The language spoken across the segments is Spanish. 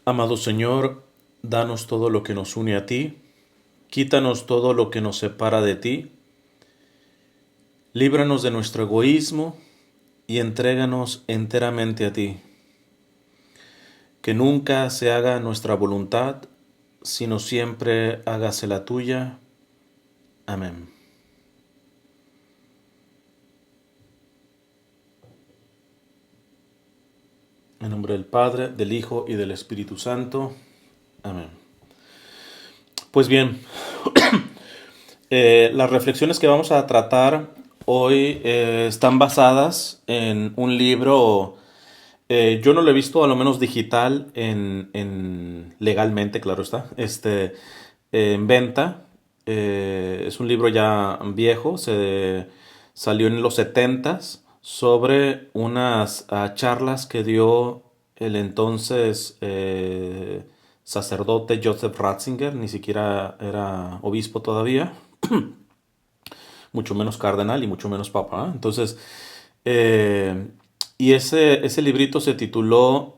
Amado Señor, danos todo lo que nos une a ti, quítanos todo lo que nos separa de ti, líbranos de nuestro egoísmo y entréganos enteramente a ti. Que nunca se haga nuestra voluntad, sino siempre hágase la tuya. Amén. En nombre del Padre, del Hijo y del Espíritu Santo. Amén. Pues bien, las reflexiones que vamos a tratar hoy están basadas en un libro. Yo no lo he visto, a lo menos digital, legalmente, claro está, en venta. Es un libro ya viejo, salió en los setentas sobre unas charlas que dio el entonces sacerdote Joseph Ratzinger, ni siquiera era obispo todavía, mucho menos cardenal y mucho menos papa, ¿eh? Entonces, eh, y ese librito se tituló,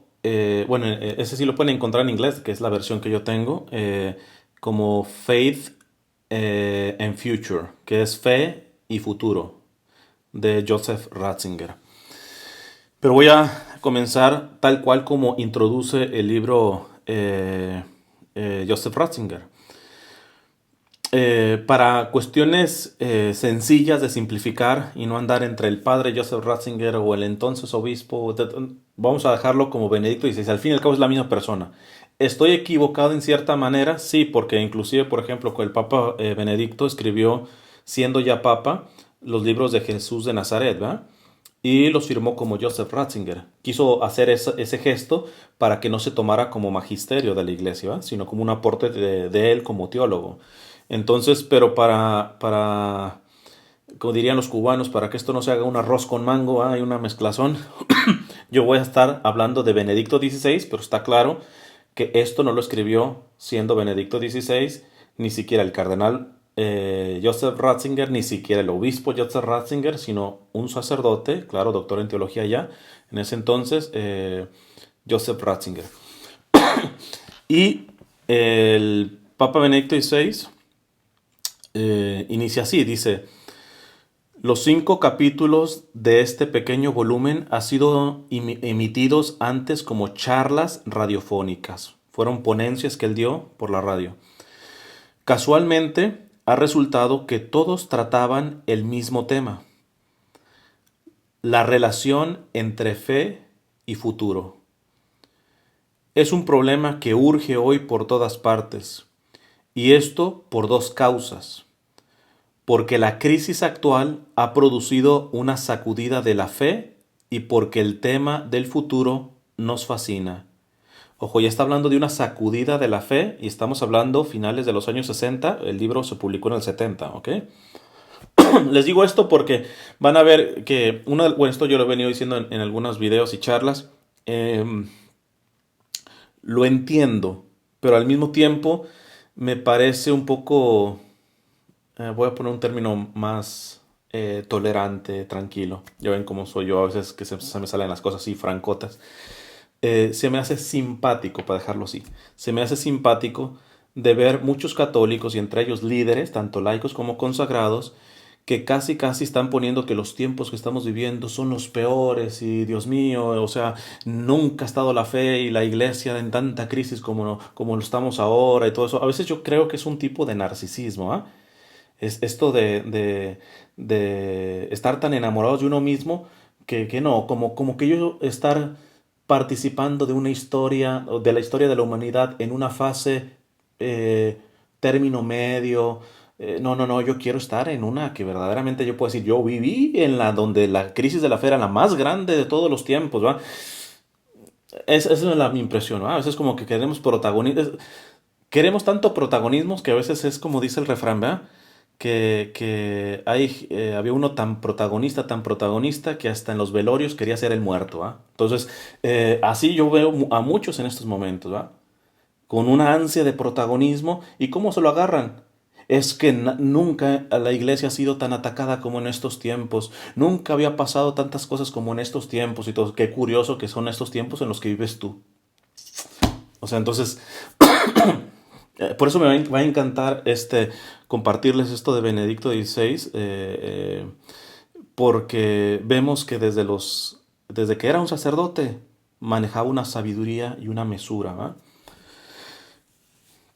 bueno, ese sí lo pueden encontrar en inglés, que es la versión que yo tengo, como Faith and Future, que es Fe y Futuro, de Joseph Ratzinger. Pero voy a comenzar tal cual como introduce el libro Joseph Ratzinger. Para cuestiones sencillas de simplificar y no andar entre el padre Joseph Ratzinger o el entonces obispo, vamos a dejarlo como Benedicto XVI. Al fin y al cabo es la misma persona. ¿Estoy equivocado en cierta manera? Sí, porque inclusive, por ejemplo, el Papa Benedicto escribió, siendo ya Papa, los libros de Jesús de Nazaret, ¿verdad? Y los firmó como Joseph Ratzinger. Quiso hacer ese gesto para que no se tomara como magisterio de la iglesia, ¿verdad? Sino como un aporte de él como teólogo. Entonces, pero como dirían los cubanos, para que esto no se haga un arroz con mango, hay una mezclazón, yo voy a estar hablando de Benedicto XVI, pero está claro que esto no lo escribió siendo Benedicto XVI, ni siquiera el cardenal Joseph Ratzinger, ni siquiera el obispo Joseph Ratzinger, sino un sacerdote, claro, doctor en teología ya, en ese entonces, Joseph Ratzinger. Y el Papa Benedicto XVI inicia así, dice: los 5 capítulos de este pequeño volumen han sido emitidos antes como charlas radiofónicas. Fueron ponencias que él dio por la radio. Casualmente, ha resultado que todos trataban el mismo tema: la relación entre fe y futuro. Es un problema que urge hoy por todas partes, y esto por 2 causas. Porque la crisis actual ha producido una sacudida de la fe y porque el tema del futuro nos fascina. Ojo, ya está hablando de una sacudida de la fe y estamos hablando finales de los años 60. El libro se publicó en el 70, ¿ok? Les digo esto porque van a ver que, bueno, esto yo lo he venido diciendo en algunos videos y charlas, eh, lo entiendo, pero al mismo tiempo me parece un poco, voy a poner un término más tolerante, tranquilo. Ya ven cómo soy yo a veces, que se me salen las cosas así francotas. Se me hace simpático, para dejarlo así, se me hace simpático de ver muchos católicos y entre ellos líderes, tanto laicos como consagrados, que casi casi están poniendo que los tiempos que estamos viviendo son los peores y Dios mío, o sea, nunca ha estado la fe y la iglesia en tanta crisis como lo estamos ahora y todo eso. A veces yo creo que es un tipo de narcisismo, ¿ah? Es esto de estar tan enamorados de uno mismo que no, como que yo estar participando de una historia, de la historia de la humanidad en una fase eh, término medio. No, no, no, yo quiero estar en una que verdaderamente yo puedo decir, yo viví en la donde la crisis de la fe era la más grande de todos los tiempos, ¿va? Esa es mi impresión, ¿va? A veces como que queremos protagonistas, queremos tanto protagonismos que a veces es como dice el refrán, ¿verdad? Había uno tan protagonista, que hasta en los velorios quería ser el muerto, ¿va? Entonces, así yo veo a muchos en estos momentos, ¿va? Con una ansia de protagonismo. ¿Y cómo se lo agarran? Es que nunca la iglesia ha sido tan atacada como en estos tiempos. Nunca había pasado tantas cosas como en estos tiempos y todo. Qué curioso que son estos tiempos en los que vives tú. O sea, entonces, por eso va a encantar compartirles esto de Benedicto XVI, porque vemos que desde que era un sacerdote manejaba una sabiduría y una mesura, ¿va?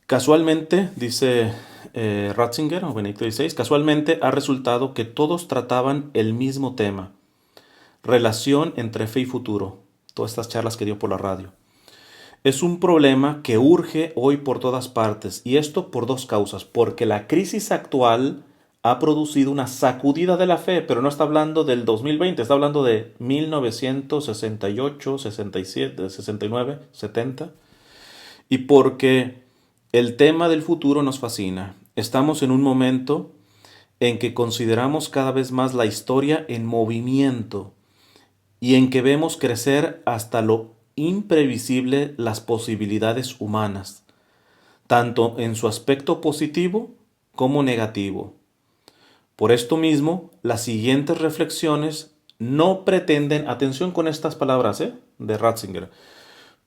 Casualmente, dice Ratzinger o Benedicto XVI, casualmente ha resultado que todos trataban el mismo tema, relación entre fe y futuro, todas estas charlas que dio por la radio. Es un problema que urge hoy por todas partes, y esto por dos causas, porque la crisis actual ha producido una sacudida de la fe, pero no está hablando del 2020, está hablando de 1968, 67, 69, 70, y porque el tema del futuro nos fascina. Estamos en un momento en que consideramos cada vez más la historia en movimiento y en que vemos crecer hasta lo imprevisible las posibilidades humanas, tanto en su aspecto positivo como negativo. Por esto mismo, las siguientes reflexiones no pretenden, atención con estas palabras de Ratzinger,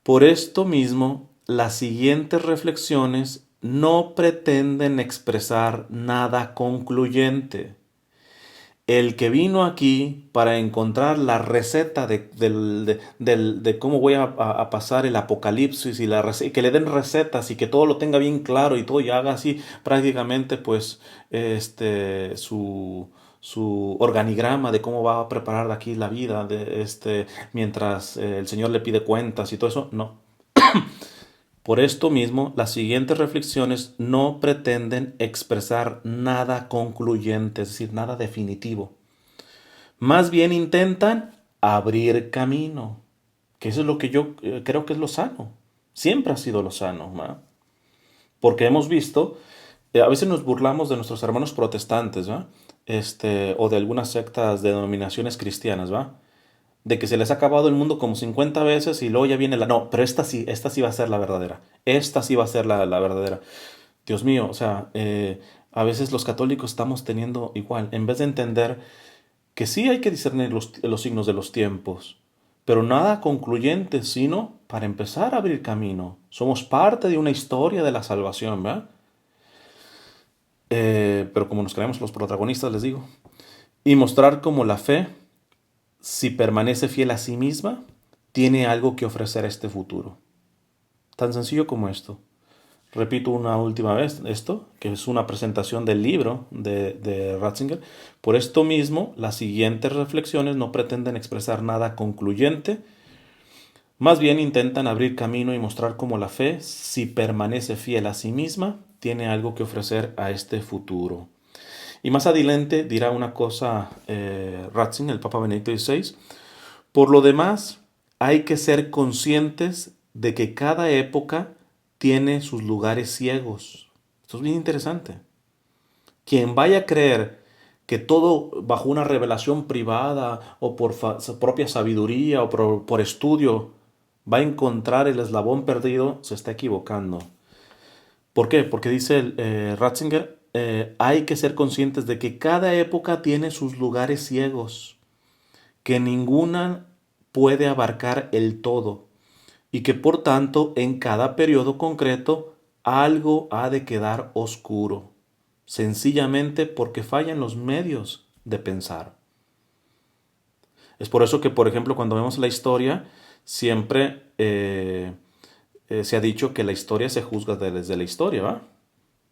por esto mismo, las siguientes reflexiones no pretenden expresar nada concluyente. El que vino aquí para encontrar la receta de cómo voy a pasar el apocalipsis y que le den recetas y que todo lo tenga bien claro y todo y haga así prácticamente pues su organigrama de cómo va a preparar de aquí la vida mientras el Señor le pide cuentas y todo eso, no. Por esto mismo, las siguientes reflexiones no pretenden expresar nada concluyente, es decir, nada definitivo. Más bien intentan abrir camino, que eso es lo que yo creo que es lo sano. Siempre ha sido lo sano, ¿va? Porque hemos visto, a veces nos burlamos de nuestros hermanos protestantes, ¿va? O de algunas sectas de denominaciones cristianas, ¿va? De que se les ha acabado el mundo como 50 veces y luego ya viene la... No, pero esta sí va a ser la verdadera. Esta sí va a ser la verdadera. Dios mío, o sea, a veces los católicos estamos teniendo igual, en vez de entender que sí hay que discernir los signos de los tiempos, pero nada concluyente, sino para empezar a abrir camino. Somos parte de una historia de la salvación, ¿verdad? Pero como nos creemos los protagonistas, les digo, y mostrar cómo la fe, si permanece fiel a sí misma, tiene algo que ofrecer a este futuro. Tan sencillo como esto. Repito una última vez esto, que es una presentación del libro de Ratzinger. Por esto mismo, las siguientes reflexiones no pretenden expresar nada concluyente, más bien intentan abrir camino y mostrar cómo la fe, si permanece fiel a sí misma, tiene algo que ofrecer a este futuro. Y más adelante dirá una cosa Ratzinger, el Papa Benedicto XVI. Por lo demás, hay que ser conscientes de que cada época tiene sus lugares ciegos. Esto es bien interesante. Quien vaya a creer que todo bajo una revelación privada o por propia sabiduría o por estudio va a encontrar el eslabón perdido, se está equivocando. ¿Por qué? Porque dice Ratzinger, hay que ser conscientes de que cada época tiene sus lugares ciegos, que ninguna puede abarcar el todo y que por tanto en cada periodo concreto algo ha de quedar oscuro, sencillamente porque fallan los medios de pensar. Es por eso que, por ejemplo, cuando vemos la historia, siempre se ha dicho que la historia se juzga desde la historia, ¿va?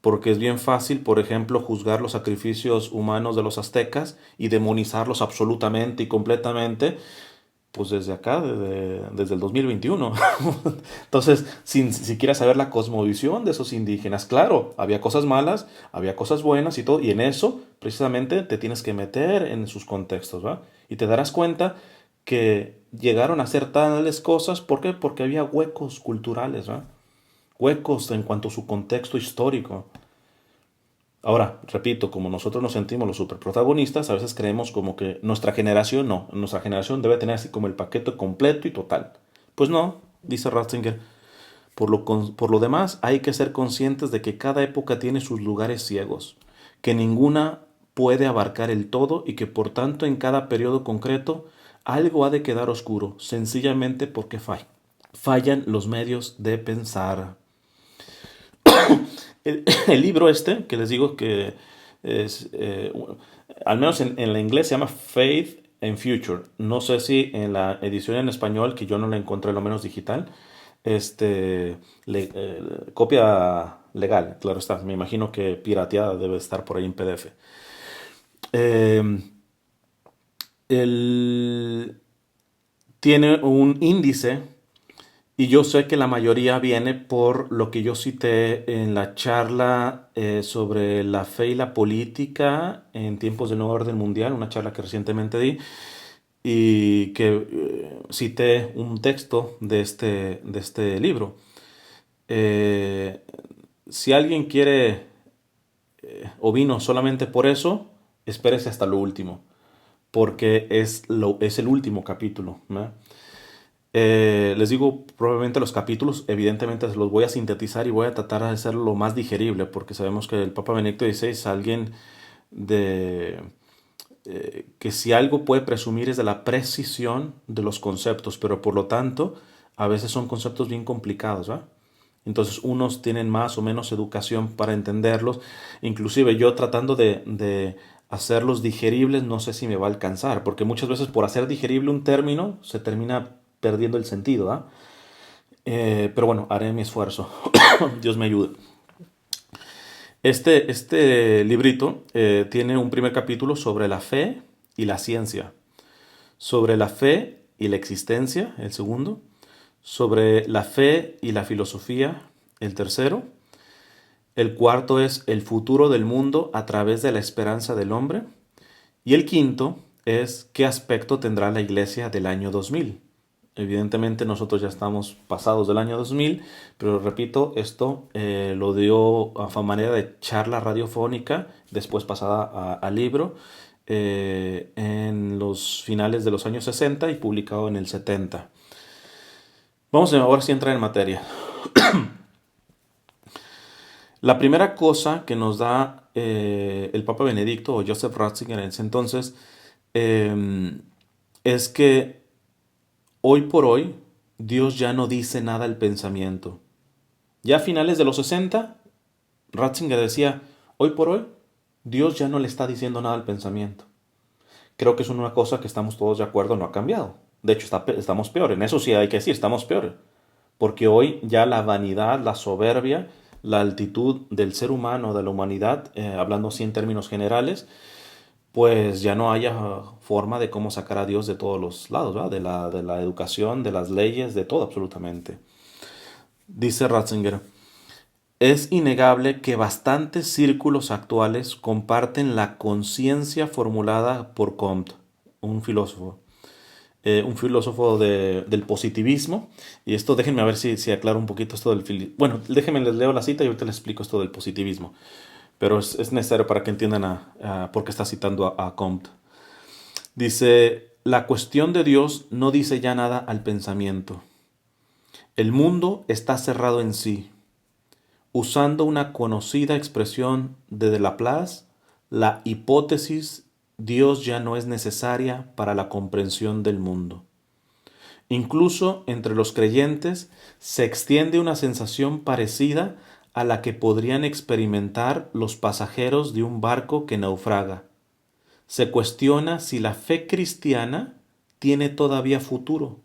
Porque es bien fácil, por ejemplo, juzgar los sacrificios humanos de los aztecas y demonizarlos absolutamente y completamente, pues desde acá, desde el 2021. Entonces, sin siquiera saber la cosmovisión de esos indígenas. Claro, había cosas malas, había cosas buenas y todo, y en eso precisamente te tienes que meter en sus contextos, ¿va? Y te darás cuenta que llegaron a hacer tales cosas, ¿por qué? Porque había huecos culturales, ¿va? Huecos en cuanto a su contexto histórico. Ahora, repito, como nosotros nos sentimos los superprotagonistas, a veces creemos como que nuestra generación no, nuestra generación debe tener así como el paquete completo y total. Pues no, dice Ratzinger. Por lo demás, hay que ser conscientes de que cada época tiene sus lugares ciegos, que ninguna puede abarcar el todo y que por tanto en cada periodo concreto algo ha de quedar oscuro, sencillamente porque fallan los medios de pensar. El libro este, que les digo que es, al menos en la inglés se llama Faith and Future. No sé si en la edición en español, que yo no la encontré, lo menos digital, copia legal, claro está. Me imagino que pirateada debe estar por ahí en PDF. Eh, el, Tiene un índice y yo sé que la mayoría viene por lo que yo cité en la charla sobre la fe y la política en tiempos del nuevo orden mundial, una charla que recientemente di y que cité un texto de este libro. Eh, si alguien quiere o vino solamente por eso, espérese hasta lo último, porque es el último capítulo, ¿no? Les digo probablemente los capítulos, evidentemente los voy a sintetizar y voy a tratar de hacerlo lo más digerible, porque sabemos que el Papa Benedicto XVI es alguien de que si algo puede presumir es de la precisión de los conceptos, pero por lo tanto a veces son conceptos bien complicados, ¿va? Entonces unos tienen más o menos educación para entenderlos, inclusive yo tratando de hacerlos digeribles no sé si me va a alcanzar, porque muchas veces por hacer digerible un término se termina perdiendo el sentido, ¿ah? Pero bueno, haré mi esfuerzo. Dios me ayude. Este librito tiene un primer capítulo sobre la fe y la ciencia, sobre la fe y la existencia, el segundo, sobre la fe y la filosofía, el tercero, el cuarto es el futuro del mundo a través de la esperanza del hombre, y el quinto es qué aspecto tendrá la iglesia del año 2000. Evidentemente nosotros ya estamos pasados del año 2000, pero repito, esto lo dio a manera de charla radiofónica, después pasada a libro, en los finales de los años 60 y publicado en el 70. Vamos ahora sí a entrar en materia. La primera cosa que nos da el Papa Benedicto o Joseph Ratzinger en ese entonces es que hoy por hoy Dios ya no dice nada al pensamiento. Ya a finales de los 60, Ratzinger decía, hoy por hoy Dios ya no le está diciendo nada al pensamiento. Creo que es una cosa que estamos todos de acuerdo, no ha cambiado. De hecho, estamos peor. En eso sí hay que decir, estamos peor. Porque hoy ya la vanidad, la soberbia, la altitud del ser humano, de la humanidad, hablando así en términos generales, pues ya no haya forma de cómo sacar a Dios de todos los lados, ¿verdad? De la educación, de las leyes, de todo absolutamente. Dice Ratzinger, es innegable que bastantes círculos actuales comparten la conciencia formulada por Comte, un filósofo. Del positivismo. Y esto déjenme a ver si aclaro un poquito esto Bueno, déjenme les leo la cita y ahorita les explico esto del positivismo. Pero es necesario para que entiendan por qué está citando a Comte. Dice, la cuestión de Dios no dice ya nada al pensamiento. El mundo está cerrado en sí. Usando una conocida expresión de Laplace, la hipótesis Dios ya no es necesaria para la comprensión del mundo. Incluso entre los creyentes se extiende una sensación parecida a la que podrían experimentar los pasajeros de un barco que naufraga. Se cuestiona si la fe cristiana tiene todavía futuro,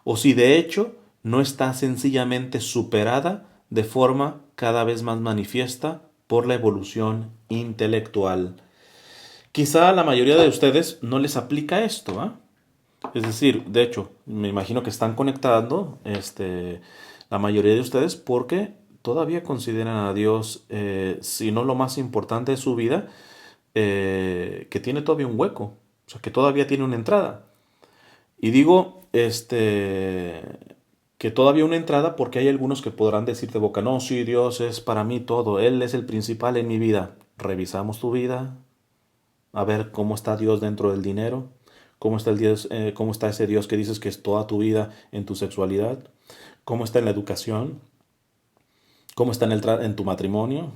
o si de hecho no está sencillamente superada de forma cada vez más manifiesta por la evolución intelectual. Quizá a la mayoría de ustedes no les aplica esto, ¿ah? Es decir, de hecho, me imagino que están conectando la mayoría de ustedes porque todavía consideran a Dios, si no lo más importante de su vida, que tiene todavía un hueco, o sea, que todavía tiene una entrada. Y digo, que todavía una entrada porque hay algunos que podrán decir de boca, no, sí, Dios es para mí todo, Él es el principal en mi vida. Revisamos tu vida, a ver cómo está Dios dentro del dinero, cómo está ese Dios que dices que es toda tu vida en tu sexualidad, cómo está en la educación, cómo está en tu matrimonio,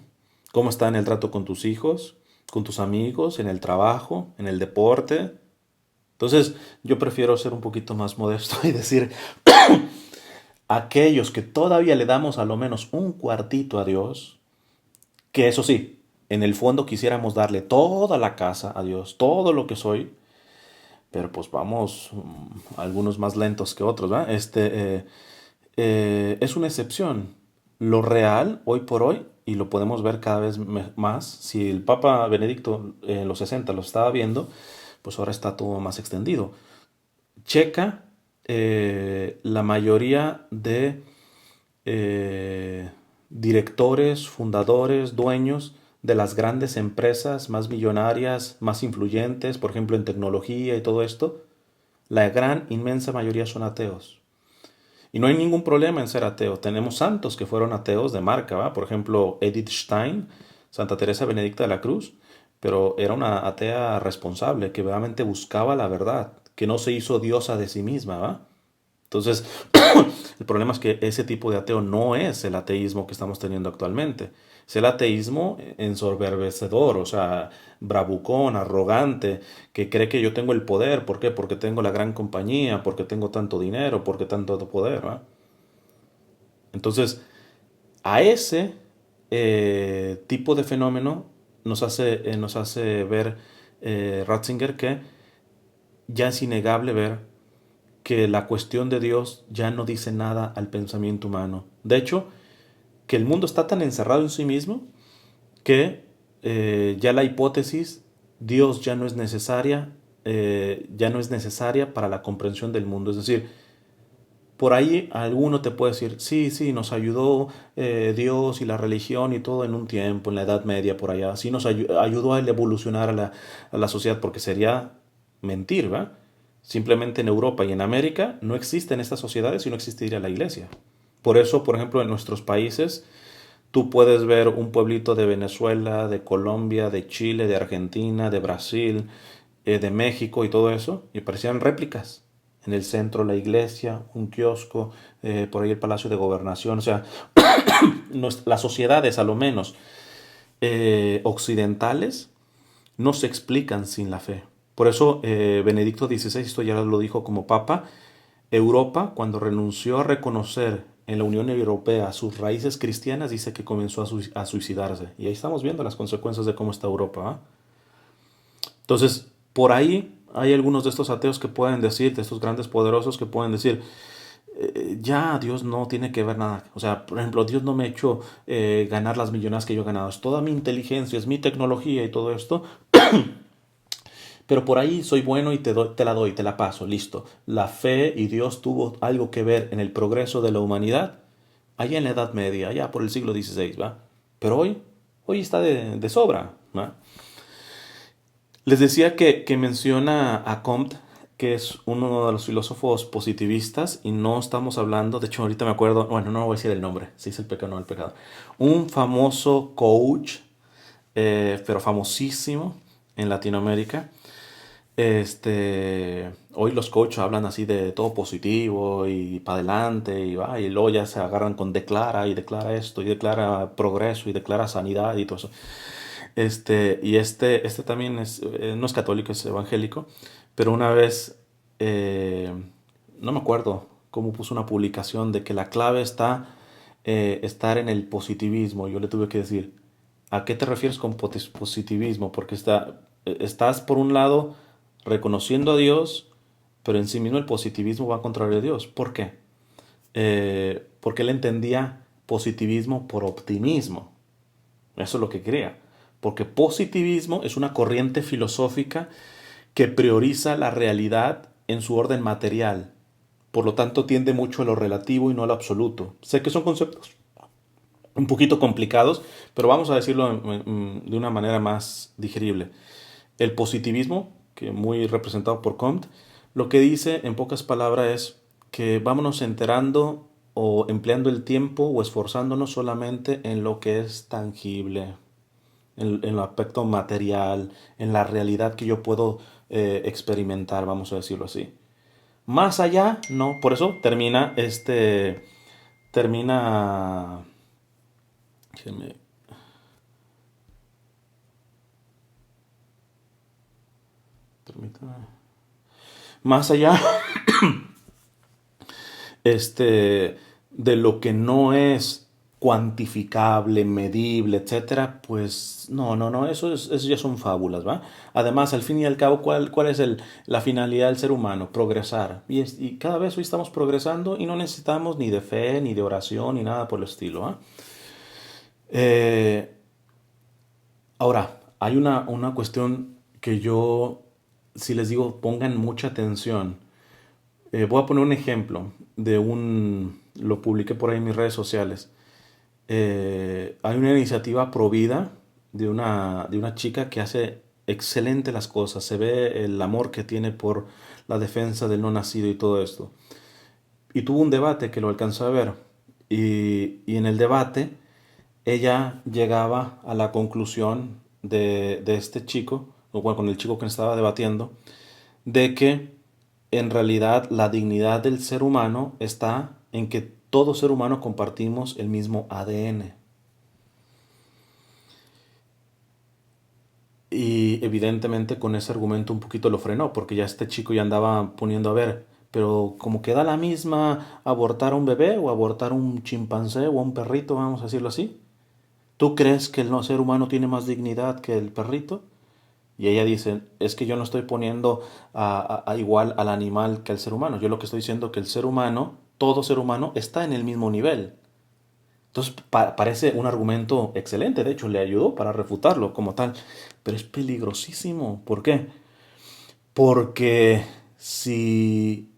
cómo está en el trato con tus hijos, con tus amigos, en el trabajo, en el deporte. Entonces, yo prefiero ser un poquito más modesto y decir, aquellos que todavía le damos a lo menos un cuartito a Dios, que eso sí, en el fondo quisiéramos darle toda la casa a Dios, todo lo que soy, pero pues vamos algunos más lentos que otros, ¿verdad? Es una excepción. Lo real, hoy por hoy, y lo podemos ver cada vez más, si el Papa Benedicto en los 60 lo estaba viendo, pues ahora está todo más extendido. Checa la mayoría de directores, fundadores, dueños de las grandes empresas más millonarias, más influyentes, por ejemplo en tecnología y todo esto, la gran inmensa mayoría son ateos. Y no hay ningún problema en ser ateo. Tenemos santos que fueron ateos de marca, ¿va? Por ejemplo, Edith Stein, Santa Teresa Benedicta de la Cruz, pero era una atea responsable que realmente buscaba la verdad, que no se hizo diosa de sí misma, ¿va? Entonces, el problema es que ese tipo de ateo no es el ateísmo que estamos teniendo actualmente. Es el ateísmo ensoberbecedor, o sea, bravucón, arrogante, que cree que yo tengo el poder. ¿Por qué? Porque tengo la gran compañía, porque tengo tanto dinero, porque tanto poder, ¿va? Entonces, a ese tipo de fenómeno nos hace ver Ratzinger que ya es innegable ver que la cuestión de Dios ya no dice nada al pensamiento humano. De hecho, que el mundo está tan encerrado en sí mismo que ya la hipótesis Dios ya no es necesaria para la comprensión del mundo. Es decir, por ahí alguno te puede decir, sí, sí, nos ayudó Dios y la religión y todo en un tiempo, en la Edad Media, por allá. Sí nos ayudó a evolucionar a la sociedad, porque sería mentir, ¿va? Simplemente en Europa y en América no existen estas sociedades y no existiría la iglesia. Por eso, por ejemplo, en nuestros países, tú puedes ver un pueblito de Venezuela, de Colombia, de Chile, de Argentina, de Brasil, de México y todo eso, y parecían réplicas. En el centro la iglesia, un kiosco, por ahí el Palacio de Gobernación, o sea, las sociedades a lo menos occidentales no se explican sin la fe. Por eso Benedicto XVI, esto ya lo dijo como papa, Europa cuando renunció a reconocer en la Unión Europea sus raíces cristianas, dice que comenzó a suicidarse. Y ahí estamos viendo las consecuencias de cómo está Europa. ¿Eh? Entonces, por ahí hay algunos de estos ateos que pueden decir, de estos grandes poderosos que pueden decir, ya Dios no tiene que ver nada. O sea, por ejemplo, Dios no me ha hecho ganar las millonadas que yo he ganado. Es toda mi inteligencia, es mi tecnología y todo esto. Pero por ahí soy bueno y te la doy, te la paso, listo. La fe y Dios tuvo algo que ver en el progreso de la humanidad allá en la Edad Media, allá por el siglo XVI, ¿va? Pero hoy está de sobra, ¿va? Les decía que menciona a Comte, que es uno de los filósofos positivistas, y no estamos hablando, de hecho ahorita me acuerdo, bueno, no voy a decir el nombre, si es el pecado o no el pecado, un famoso coach, pero famosísimo en Latinoamérica. Hoy los coaches hablan así de todo positivo y para adelante y va, y luego ya se agarran con declara y declara esto y declara progreso y declara sanidad y todo eso. Este también no es católico, es evangélico, pero una vez, eh, no me acuerdo cómo puso una publicación de que la clave está estar en el positivismo. Yo le tuve que decir, ¿a qué te refieres con positivismo? Porque estás por un lado reconociendo a Dios, pero en sí mismo el positivismo va contrario a Dios. ¿Por qué? Porque él entendía positivismo por optimismo. Eso es lo que crea. Porque positivismo es una corriente filosófica que prioriza la realidad en su orden material. Por lo tanto, tiende mucho a lo relativo y no a lo absoluto. Sé que son conceptos un poquito complicados, pero vamos a decirlo de una manera más digerible. El positivismo, que muy representado por Comte, lo que dice en pocas palabras es que vámonos enterando o empleando el tiempo o esforzándonos solamente en lo que es tangible, en el aspecto material, en la realidad que yo puedo experimentar, vamos a decirlo así. Más allá, no, por eso termina, déjenme, permítame, más allá, este, de lo que no es cuantificable, medible, etcétera, pues no, eso ya son fábulas, ¿va? Además, al fin y al cabo, ¿cuál es la finalidad del ser humano? Progresar. Y cada vez hoy estamos progresando y no necesitamos ni de fe, ni de oración, ni nada por el estilo, ¿va? Eh, Ahora, hay una cuestión que yo, si les digo, pongan mucha atención. Voy a poner un ejemplo lo publiqué por ahí en mis redes sociales. Hay una iniciativa provida de una chica que hace excelente las cosas. Se ve el amor que tiene por la defensa del no nacido y todo esto. Y tuvo un debate que lo alcanzó a ver. Y en el debate ella llegaba a la conclusión de este chico, o bueno, con el chico que estaba debatiendo, de que en realidad la dignidad del ser humano está en que todo ser humano compartimos el mismo ADN. Y evidentemente con ese argumento un poquito lo frenó, porque ya este chico ya andaba poniendo a ver, pero como queda la misma abortar a un bebé o abortar a un chimpancé o a un perrito, vamos a decirlo así. ¿Tú crees que el no ser humano tiene más dignidad que el perrito? Y ella dice, es que yo no estoy poniendo a igual al animal que al ser humano. Yo lo que estoy diciendo es que el ser humano, todo ser humano, está en el mismo nivel. Entonces parece un argumento excelente, de hecho le ayudó para refutarlo como tal, pero es peligrosísimo. ¿Por qué? Porque si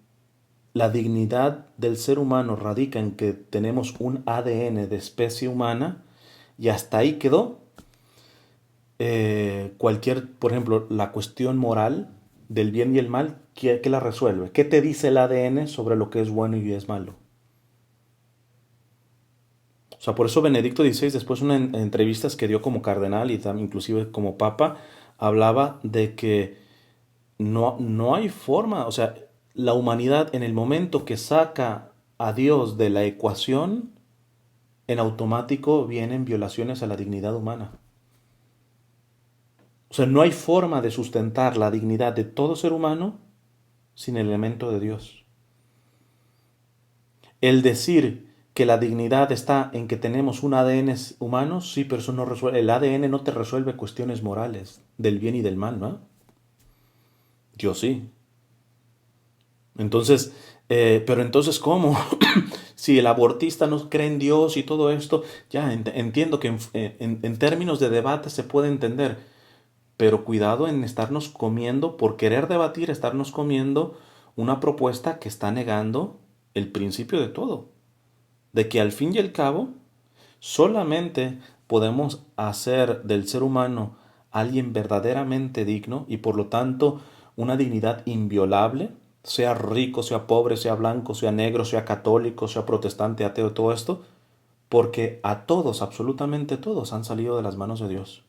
la dignidad del ser humano radica en que tenemos un ADN de especie humana y hasta ahí quedó, por ejemplo, la cuestión moral del bien y el mal, ¿qué la resuelve? ¿Qué te dice el ADN sobre lo que es bueno y es malo? O sea, por eso Benedicto XVI, después de unas entrevistas que dio como cardenal y inclusive como papa, hablaba de que no hay forma, o sea, la humanidad en el momento que saca a Dios de la ecuación, en automático vienen violaciones a la dignidad humana. O sea, no hay forma de sustentar la dignidad de todo ser humano sin el elemento de Dios. El decir que la dignidad está en que tenemos un ADN humano, sí, pero eso no resuelve. El ADN no te resuelve cuestiones morales, del bien y del mal, ¿no? Yo sí. Entonces, pero entonces, ¿cómo? Si el abortista no cree en Dios y todo esto, ya entiendo que en términos de debate se puede entender, pero cuidado en estarnos comiendo, por querer debatir, estarnos comiendo una propuesta que está negando el principio de todo, de que al fin y al cabo solamente podemos hacer del ser humano alguien verdaderamente digno y por lo tanto una dignidad inviolable, sea rico, sea pobre, sea blanco, sea negro, sea católico, sea protestante, ateo, todo esto, porque a todos, absolutamente todos, han salido de las manos de Dios.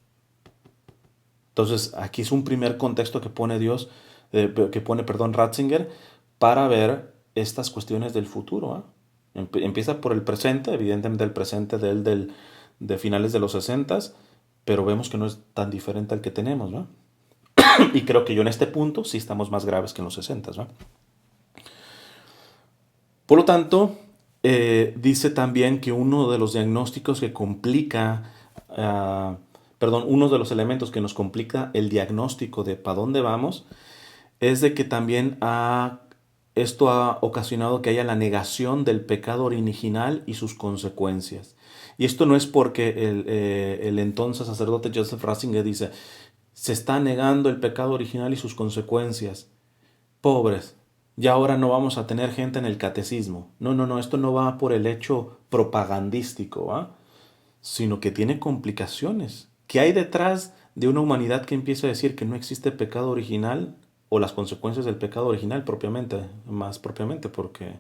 Entonces, aquí es un primer contexto que pone Dios, perdón, Ratzinger, para ver estas cuestiones del futuro. Empieza por el presente, evidentemente el presente de finales de los 60, pero vemos que no es tan diferente al que tenemos, ¿no? Y creo que yo en este punto sí estamos más graves que en los 60, ¿no? Por lo tanto, dice también que uno de los diagnósticos que complica, uno de los elementos que nos complica el diagnóstico de para dónde vamos, es de que también esto ha ocasionado que haya la negación del pecado original y sus consecuencias. Y esto no es porque el entonces sacerdote Joseph Ratzinger dice, se está negando el pecado original y sus consecuencias. Pobres, ya ahora no vamos a tener gente en el catecismo. No, esto no va por el hecho propagandístico, ¿va? Sino que tiene complicaciones. ¿Qué hay detrás de una humanidad que empieza a decir que no existe pecado original o las consecuencias del pecado original propiamente, más propiamente, porque,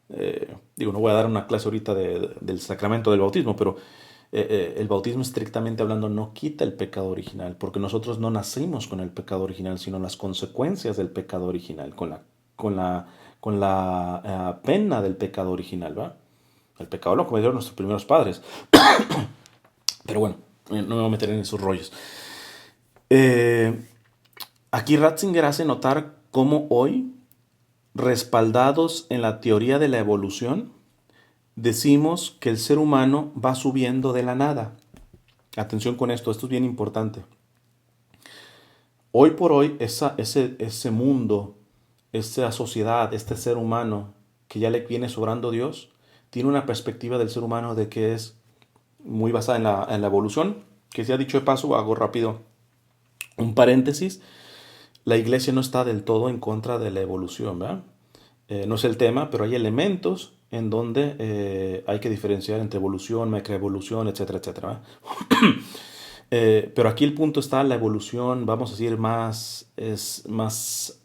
no voy a dar una clase ahorita del sacramento del bautismo, pero el bautismo estrictamente hablando no quita el pecado original, porque nosotros no nacimos con el pecado original, sino las consecuencias del pecado original, con la, pena del pecado original, ¿va? El pecado lo cometieron nuestros primeros padres. Pero bueno, no me voy a meter en esos rollos. Eh, Aquí Ratzinger hace notar cómo hoy, respaldados en la teoría de la evolución, decimos que el ser humano va subiendo de la nada. Atención con esto es bien importante. Hoy por hoy, ese mundo, esa sociedad, este ser humano que ya le viene sobrando Dios, tiene una perspectiva del ser humano de que es muy basada en la evolución, que se ha dicho de paso, hago rápido un paréntesis, la iglesia no está del todo en contra de la evolución, ¿verdad? No es el tema, pero hay elementos en donde hay que diferenciar entre evolución, macroevolución, etcétera, etcétera, ¿verdad? Pero aquí el punto está la evolución, vamos a decir, es más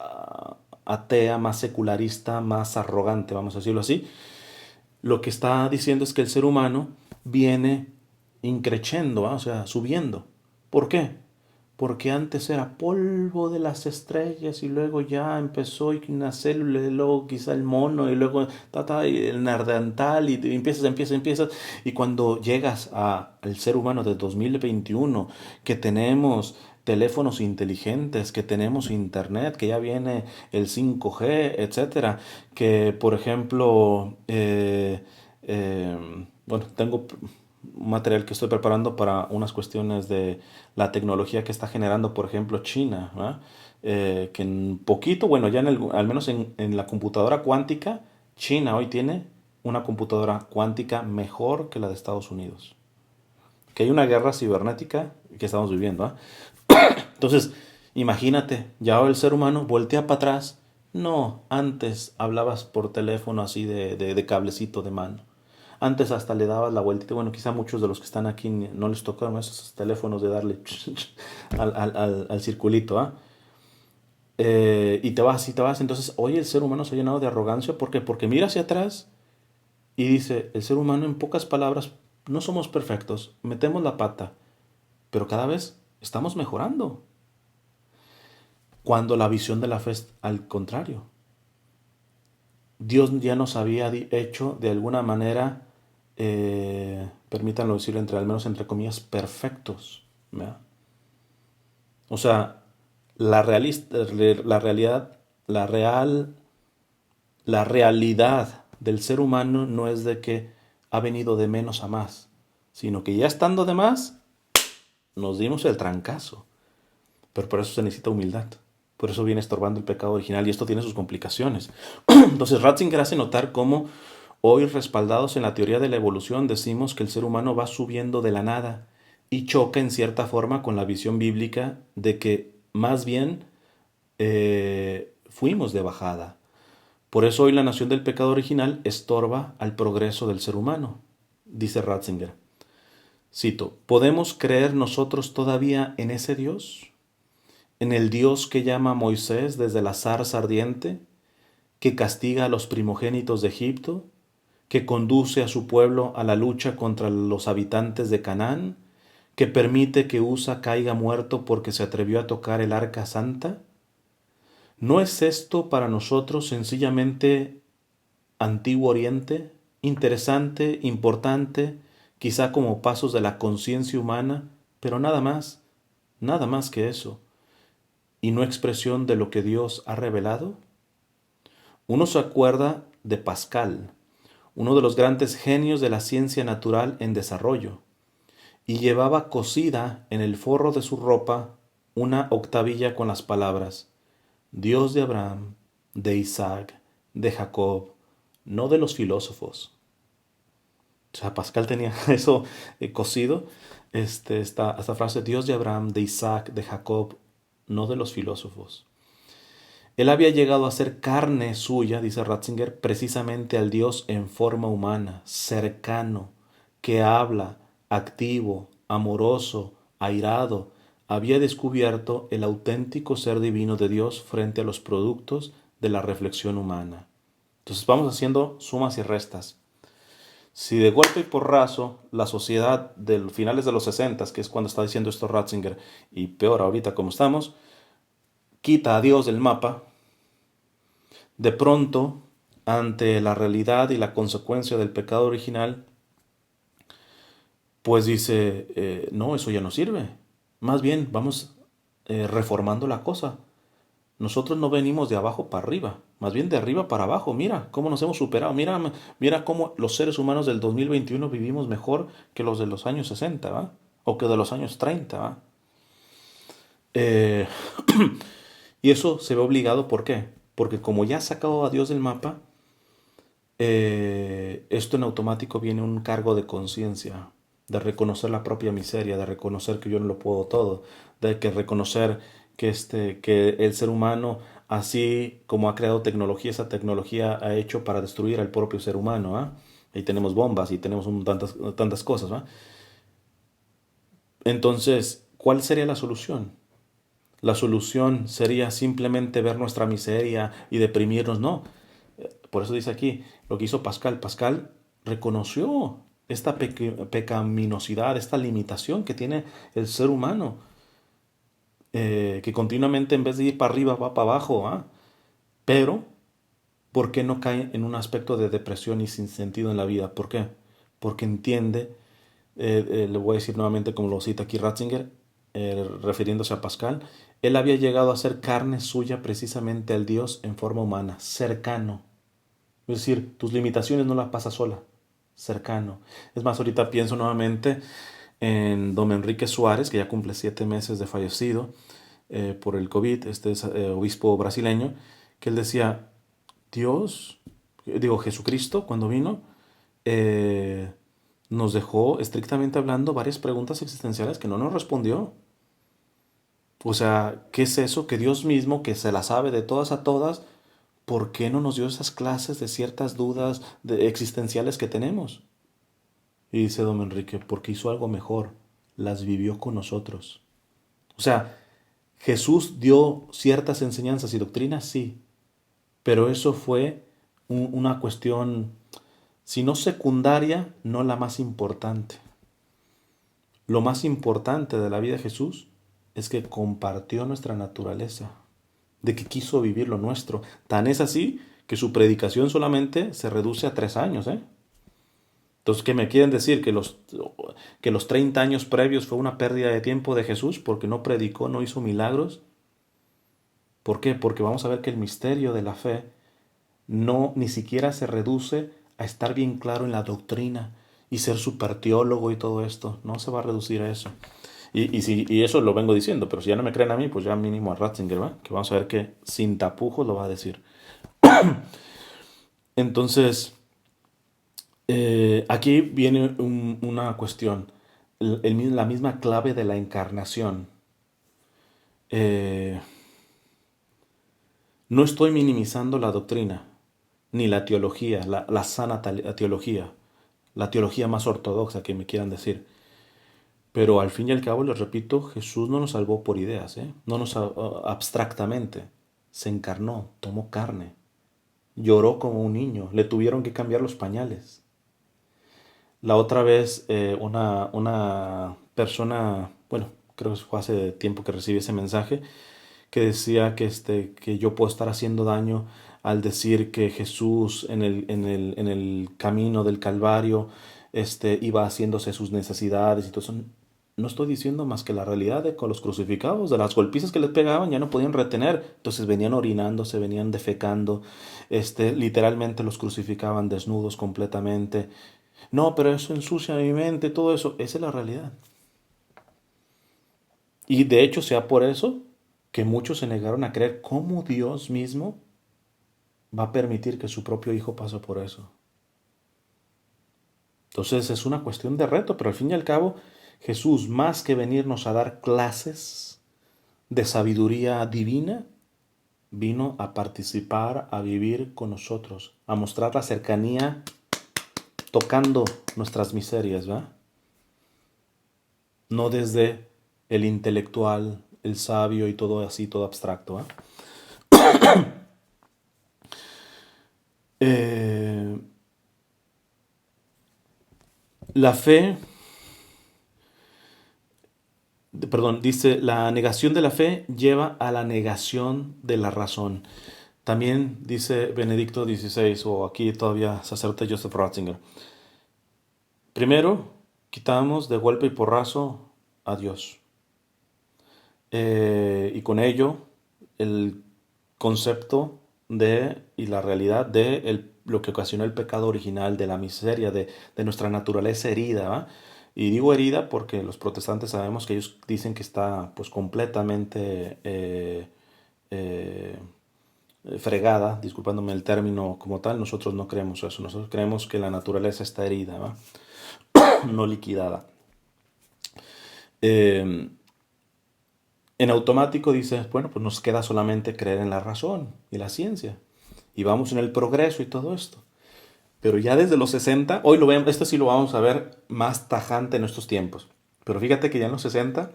atea, más secularista, más arrogante, vamos a decirlo así. Lo que está diciendo es que el ser humano viene increciendo, o sea, subiendo. ¿Por qué? Porque antes era polvo de las estrellas y luego ya empezó una célula y luego quizá el mono y luego y el nardantal y empiezas y cuando llegas al ser humano de 2021 que tenemos teléfonos inteligentes, que tenemos internet, que ya viene el 5G, etcétera, que por ejemplo bueno, tengo un material que estoy preparando para unas cuestiones de la tecnología que está generando, por ejemplo, China, ¿verdad? Que en poquito, bueno, ya al menos en la computadora cuántica, China hoy tiene una computadora cuántica mejor que la de Estados Unidos. Que hay una guerra cibernética que estamos viviendo, ¿ah? Entonces, imagínate, ya el ser humano voltea para atrás. No, antes hablabas por teléfono así de cablecito de mano. Antes hasta le dabas la vueltita. Bueno, quizá muchos de los que están aquí no les tocaron esos teléfonos de darle al circulito, ¿ah? Y te vas, y te vas. Entonces, hoy el ser humano se ha llenado de arrogancia. ¿Por qué? Porque mira hacia atrás y dice, el ser humano en pocas palabras, no somos perfectos, metemos la pata, pero cada vez estamos mejorando. Cuando la visión de la fe es al contrario. Dios ya nos había hecho de alguna manera, permítanlo decir al menos entre comillas, perfectos, ¿verdad? O sea, la realidad, la realidad del ser humano no es de que ha venido de menos a más, sino que ya estando de más, nos dimos el trancazo. Pero por eso se necesita humildad. Por eso viene estorbando el pecado original y esto tiene sus complicaciones. Entonces Ratzinger hace notar cómo hoy, respaldados en la teoría de la evolución, decimos que el ser humano va subiendo de la nada y choca en cierta forma con la visión bíblica de que más bien fuimos de bajada. Por eso hoy la nación del pecado original estorba al progreso del ser humano, dice Ratzinger. Cito, ¿podemos creer nosotros todavía en ese Dios? ¿En el Dios que llama a Moisés desde la zarza ardiente, que castiga a los primogénitos de Egipto, que conduce a su pueblo a la lucha contra los habitantes de Canaán, que permite que Usa caiga muerto porque se atrevió a tocar el arca santa? ¿No es esto para nosotros sencillamente Antiguo Oriente, interesante, importante, quizá como pasos de la conciencia humana, pero nada más que eso, y no expresión de lo que Dios ha revelado? Uno se acuerda de Pascal, uno de los grandes genios de la ciencia natural en desarrollo, y llevaba cosida en el forro de su ropa una octavilla con las palabras, Dios de Abraham, de Isaac, de Jacob, no de los filósofos. O sea, Pascal tenía eso cosido, esta frase, Dios de Abraham, de Isaac, de Jacob, no de los filósofos. Él había llegado a ser carne suya, dice Ratzinger, precisamente al Dios en forma humana, cercano, que habla, activo, amoroso, airado. Había descubierto el auténtico ser divino de Dios frente a los productos de la reflexión humana. Entonces vamos haciendo sumas y restas. Si de golpe y porrazo la sociedad de finales de los 60, que es cuando está diciendo esto Ratzinger, y peor ahorita como estamos, quita a Dios del mapa, de pronto, ante la realidad y la consecuencia del pecado original, pues dice, no, eso ya no sirve. Más bien, vamos reformando la cosa. Nosotros no venimos de abajo para arriba, más bien de arriba para abajo. Mira cómo nos hemos superado. Mira cómo los seres humanos del 2021 vivimos mejor que los de los años 60, ¿va? O que de los años 30, ¿va? Eh, y eso se ve obligado, ¿por qué? Porque como ya has sacado a Dios del mapa, esto en automático viene un cargo de conciencia, de reconocer la propia miseria, de reconocer que yo no lo puedo todo, de que reconocer que el ser humano, así como ha creado tecnología, esa tecnología ha hecho para destruir al propio ser humano, ¿ah? Y tenemos bombas y tenemos tantas cosas, ¿va? Entonces, ¿cuál sería la solución? La solución sería simplemente ver nuestra miseria y deprimirnos. No, por eso dice aquí lo que hizo Pascal. Pascal reconoció esta pecaminosidad, esta limitación que tiene el ser humano, que continuamente en vez de ir para arriba va para abajo. ¿Ah? Pero, ¿por qué no cae en un aspecto de depresión y sin sentido en la vida? ¿Por qué? Porque entiende, le voy a decir nuevamente como lo cita aquí Ratzinger, refiriéndose a Pascal, él había llegado a ser carne suya precisamente al Dios en forma humana, cercano. Es decir, tus limitaciones no las pasas sola, cercano. Es más, ahorita pienso nuevamente en don Enrique Suárez, que ya cumple 7 meses de fallecido por el COVID, este es obispo brasileño, que él decía, Dios, digo Jesucristo, cuando vino, eh, nos dejó, estrictamente hablando, varias preguntas existenciales que no nos respondió. O sea, ¿qué es eso? Que Dios mismo, que se la sabe de todas a todas, ¿por qué no nos dio esas clases de ciertas dudas existenciales que tenemos? Y dice don Enrique, porque hizo algo mejor, las vivió con nosotros. O sea, Jesús dio ciertas enseñanzas y doctrinas, sí, pero eso fue una cuestión, si no secundaria, no la más importante. Lo más importante de la vida de Jesús es que compartió nuestra naturaleza, de que quiso vivir lo nuestro. Tan es así que su predicación solamente se reduce a 3 años, ¿eh? Entonces, ¿qué me quieren decir? Que los 30 años previos fue una pérdida de tiempo de Jesús porque no predicó, no hizo milagros. ¿Por qué? Porque vamos a ver que el misterio de la fe no ni siquiera se reduce a estar bien claro en la doctrina y ser super teólogo y todo esto. No se va a reducir a eso. Y eso lo vengo diciendo, pero si ya no me creen a mí, pues ya mínimo a Ratzinger, ¿va? Que vamos a ver que sin tapujos lo va a decir. Entonces, aquí viene una cuestión, la misma clave de la encarnación. Eh, no estoy minimizando la doctrina, ni la teología, la sana teología, la teología más ortodoxa que me quieran decir. Pero al fin y al cabo, les repito, Jesús no nos salvó por ideas, ¿eh? No nos abstractamente. Se encarnó, tomó carne, lloró como un niño, le tuvieron que cambiar los pañales. La otra vez una persona, bueno, creo que fue hace tiempo que recibí ese mensaje, que decía que yo puedo estar haciendo daño al decir que Jesús en el camino del Calvario iba haciéndose sus necesidades y todo eso. No estoy diciendo más que la realidad de con los crucificados, de las golpizas que les pegaban, ya no podían retener. Entonces venían orinándose, venían defecando, literalmente los crucificaban desnudos completamente. No, pero eso ensucia mi mente, todo eso. Esa es la realidad. Y de hecho sea por eso que muchos se negaron a creer cómo Dios mismo va a permitir que su propio hijo pase por eso. Entonces es una cuestión de reto, pero al fin y al cabo Jesús, más que venirnos a dar clases de sabiduría divina, vino a participar, a vivir con nosotros, a mostrar la cercanía tocando nuestras miserias, ¿va? No desde el intelectual, el sabio y todo así, todo abstracto, ¿va? Eh, la fe, perdón, dice, la negación de la fe lleva a la negación de la razón. También dice Benedicto XVI, o aquí todavía sacerdote Joseph Ratzinger. Primero, quitamos de golpe y porrazo a Dios. Y con ello, el concepto y la realidad de lo que ocasionó el pecado original, de la miseria, de nuestra naturaleza herida, ¿va? Y digo herida porque los protestantes sabemos que ellos dicen que está pues completamente fregada, disculpándome el término como tal. Nosotros no creemos eso, nosotros creemos que la naturaleza está herida, ¿va? No liquidada. Eh, en automático dices, bueno, pues nos queda solamente creer en la razón y la ciencia. Y vamos en el progreso y todo esto. Pero ya desde los 60, hoy lo vemos, esto sí lo vamos a ver más tajante en estos tiempos. Pero fíjate que ya en los 60,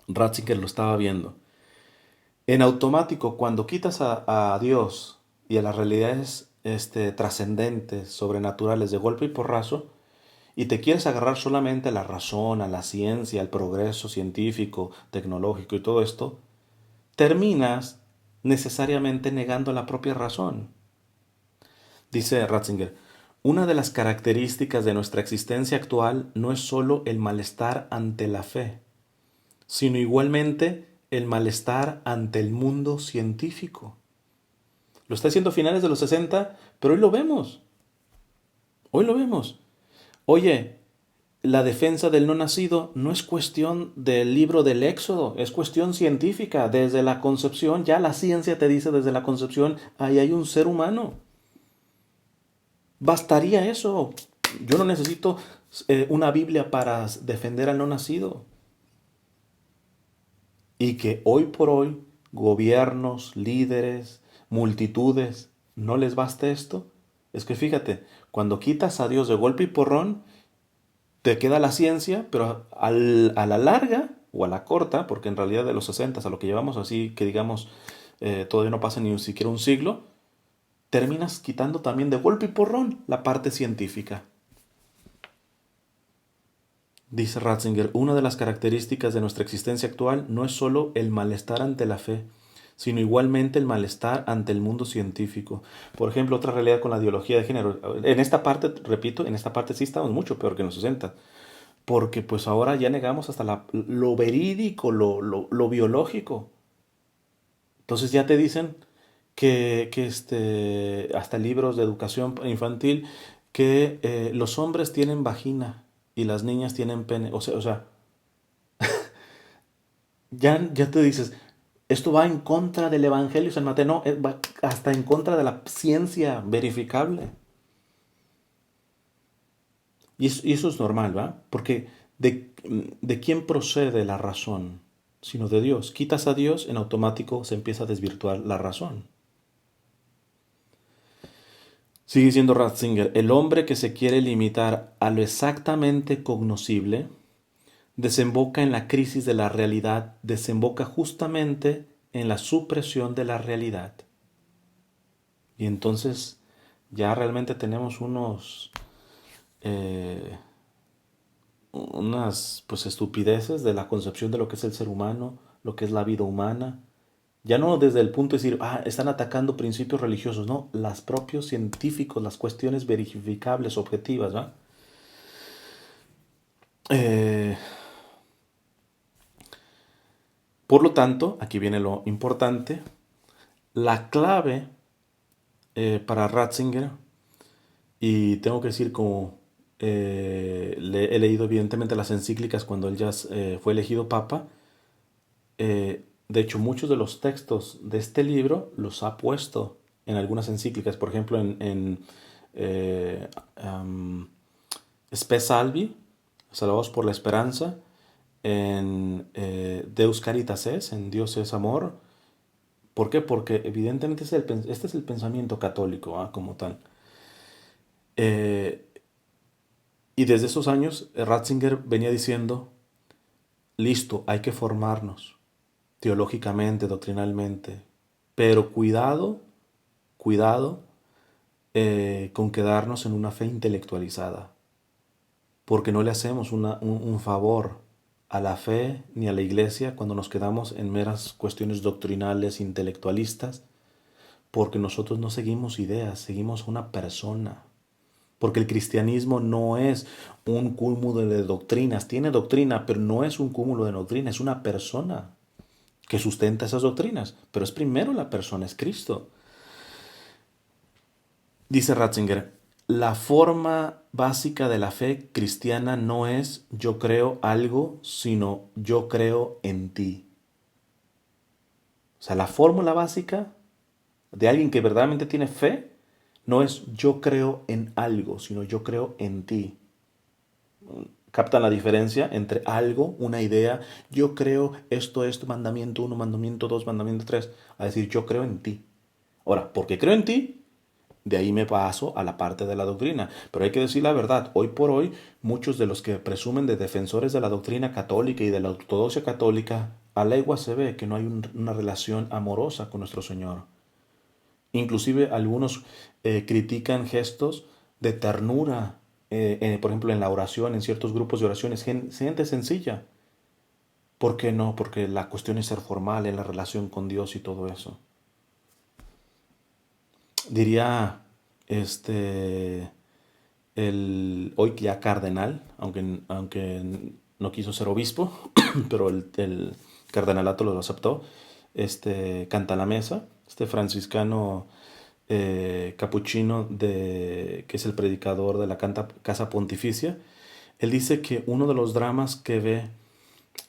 Ratzinger lo estaba viendo. En automático, cuando quitas a Dios y a las realidades trascendentes, sobrenaturales, de golpe y porrazo, y te quieres agarrar solamente a la razón, a la ciencia, al progreso científico, tecnológico y todo esto, terminas necesariamente negando la propia razón. Dice Ratzinger, una de las características de nuestra existencia actual no es sólo el malestar ante la fe, sino igualmente el malestar ante el mundo científico. Lo está haciendo a finales de los 60, pero hoy lo vemos. Hoy lo vemos. Oye, la defensa del no nacido no es cuestión del libro del Éxodo, es cuestión científica. Desde la concepción, ya la ciencia te dice desde la concepción, ahí hay un ser humano. Bastaría eso. Yo no necesito una Biblia para defender al no nacido. Y que hoy por hoy gobiernos, líderes, multitudes, no les baste esto. Es que fíjate, cuando quitas a Dios de golpe y porrón, te queda la ciencia, pero a la larga o a la corta, porque en realidad de los 60 a lo que llevamos así, que digamos, todavía no pasa ni siquiera un siglo, terminas quitando también de golpe y porrón la parte científica. Dice Ratzinger, una de las características de nuestra existencia actual no es sólo el malestar ante la fe, sino igualmente el malestar ante el mundo científico. Por ejemplo, otra realidad con la ideología de género. En esta parte, repito, en esta parte sí estamos mucho peor que en los 60, porque pues ahora ya negamos hasta lo verídico, lo biológico. Entonces ya te dicen que hasta libros de educación infantil, que los hombres tienen vagina y las niñas tienen pene. O sea, ya te dices, esto va en contra del Evangelio San Mateo, no, va hasta en contra de la ciencia verificable. Y eso es normal, ¿va? Porque de quién procede la razón, sino de Dios. Quitas a Dios, en automático se empieza a desvirtuar la razón. Sigue diciendo Ratzinger, el hombre que se quiere limitar a lo exactamente cognoscible desemboca en la crisis de la realidad, desemboca justamente en la supresión de la realidad. Y entonces ya realmente tenemos eh, unas pues estupideces de la concepción de lo que es el ser humano, lo que es la vida humana. Ya no desde el punto de decir, están atacando principios religiosos, no, los propios científicos, las cuestiones verificables, objetivas, ¿va? Eh, por lo tanto, aquí viene lo importante, la clave para Ratzinger, y tengo que decir como he leído evidentemente las encíclicas cuando él ya fue elegido papa, de hecho muchos de los textos de este libro los ha puesto en algunas encíclicas, por ejemplo en eh, um, Spe Salvi, Salvados por la Esperanza, en Deus Caritas es, en Dios es Amor. ¿Por qué? Porque evidentemente este es el pensamiento católico, como tal. Eh, y desde esos años Ratzinger venía diciendo, listo, hay que formarnos teológicamente, doctrinalmente, pero cuidado con quedarnos en una fe intelectualizada, porque no le hacemos un favor a la fe ni a la iglesia cuando nos quedamos en meras cuestiones doctrinales, intelectualistas, porque nosotros no seguimos ideas, seguimos una persona. Porque el cristianismo no es un cúmulo de doctrinas, tiene doctrina, pero no es un cúmulo de doctrinas, es una persona que sustenta esas doctrinas, pero es primero la persona, es Cristo. Dice Ratzinger, la forma básica de la fe cristiana no es yo creo algo, sino yo creo en ti. O sea, la fórmula básica de alguien que verdaderamente tiene fe no es yo creo en algo, sino yo creo en ti. ¿Captan la diferencia entre algo, una idea, yo creo esto, mandamiento uno, mandamiento 2, mandamiento 3, a decir yo creo en ti? Ahora, porque creo en ti, de ahí me paso a la parte de la doctrina. Pero hay que decir la verdad, hoy por hoy muchos de los que presumen de defensores de la doctrina católica y de la ortodoxia católica, a legua se ve que no hay una relación amorosa con nuestro Señor. Inclusive algunos critican gestos de ternura, por ejemplo en la oración, en ciertos grupos de oraciones, gente sencilla. ¿Por qué no? Porque la cuestión es ser formal en la relación con Dios y todo eso. Diría el hoy ya cardenal, aunque no quiso ser obispo, pero el cardenalato lo aceptó, canta la mesa, franciscano capuchino que es el predicador de la Casa Pontificia. Él dice que uno de los dramas que ve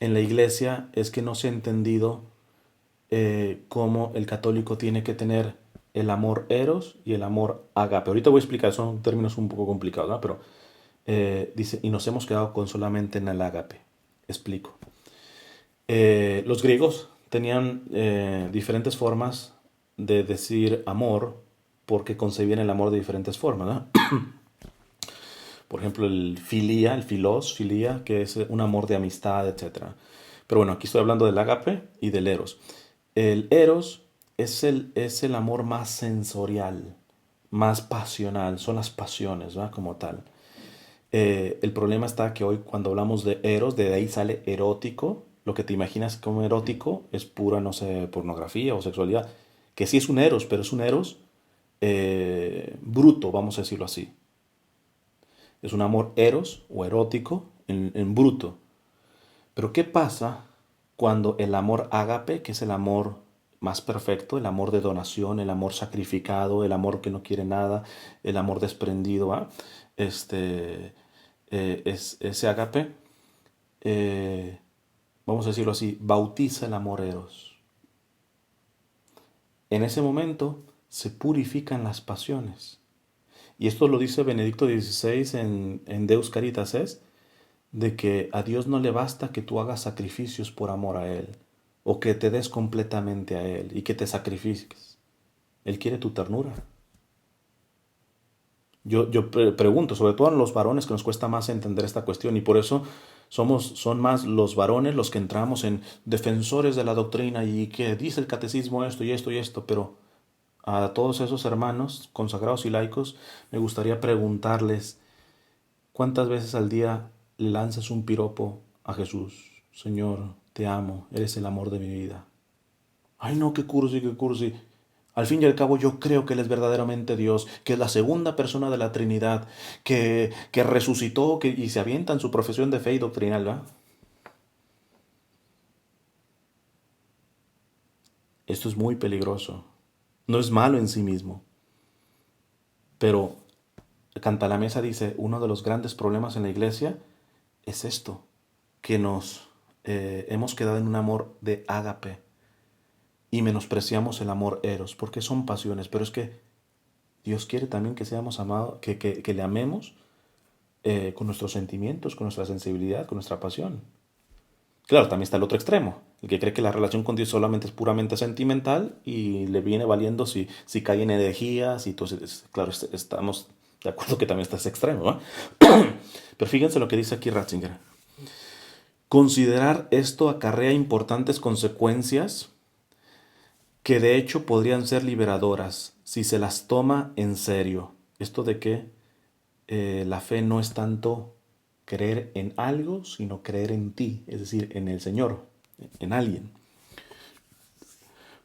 en la iglesia es que no se ha entendido cómo el católico tiene que tener el amor eros y el amor agape. Ahorita voy a explicar, son términos un poco complicados, ¿no? Pero dice, y nos hemos quedado con solamente en el agape. Explico. Los griegos tenían diferentes formas de decir amor porque concebían el amor de diferentes formas, ¿no? Por ejemplo, el filia, el filia, que es un amor de amistad, etc. Pero bueno, aquí estoy hablando del agape y del eros. El eros es el amor más sensorial, más pasional, son las pasiones, ¿va? Como tal. El problema está que hoy cuando hablamos de eros, de ahí sale erótico, lo que te imaginas como erótico es pura, no sé, pornografía o sexualidad, que sí es un eros, pero es un eros bruto, vamos a decirlo así. Es un amor eros o erótico en bruto. Pero ¿qué pasa cuando el amor ágape, que es el amor más perfecto, el amor de donación, el amor sacrificado, el amor que no quiere nada, el amor desprendido, ¿ah? Ese ágape, vamos a decirlo así, bautiza el amor eros. En ese momento se purifican las pasiones. Y esto lo dice Benedicto XVI en Deus Caritas es, de que a Dios no le basta que tú hagas sacrificios por amor a Él, o que te des completamente a Él y que te sacrifiques. Él quiere tu ternura. Yo pregunto, sobre todo a los varones que nos cuesta más entender esta cuestión, y por eso son más los varones los que entramos en defensores de la doctrina y que dice el catecismo esto y esto y esto, pero a todos esos hermanos consagrados y laicos me gustaría preguntarles, ¿cuántas veces al día le lanzas un piropo a Jesús? Señor, te amo, eres el amor de mi vida. Ay, no, qué cursi, qué cursi. Al fin y al cabo yo creo que Él es verdaderamente Dios, que es la segunda persona de la Trinidad, que resucitó y se avienta en su profesión de fe y doctrinal, ¿verdad? Esto es muy peligroso. No es malo en sí mismo, pero Cantalamesa dice, uno de los grandes problemas en la iglesia es esto, que nos hemos quedado en un amor de ágape y menospreciamos el amor eros, porque son pasiones, pero es que Dios quiere también que seamos amados, que le amemos con nuestros sentimientos, con nuestra sensibilidad, con nuestra pasión. Claro, también está el otro extremo, el que cree que la relación con Dios solamente es puramente sentimental y le viene valiendo si cae en herejías y entonces, claro, estamos de acuerdo que también está ese extremo, ¿no? Pero fíjense lo que dice aquí Ratzinger. Considerar esto acarrea importantes consecuencias que de hecho podrían ser liberadoras si se las toma en serio. Esto de que la fe no es tanto creer en algo, sino creer en ti, es decir, en el Señor, en alguien.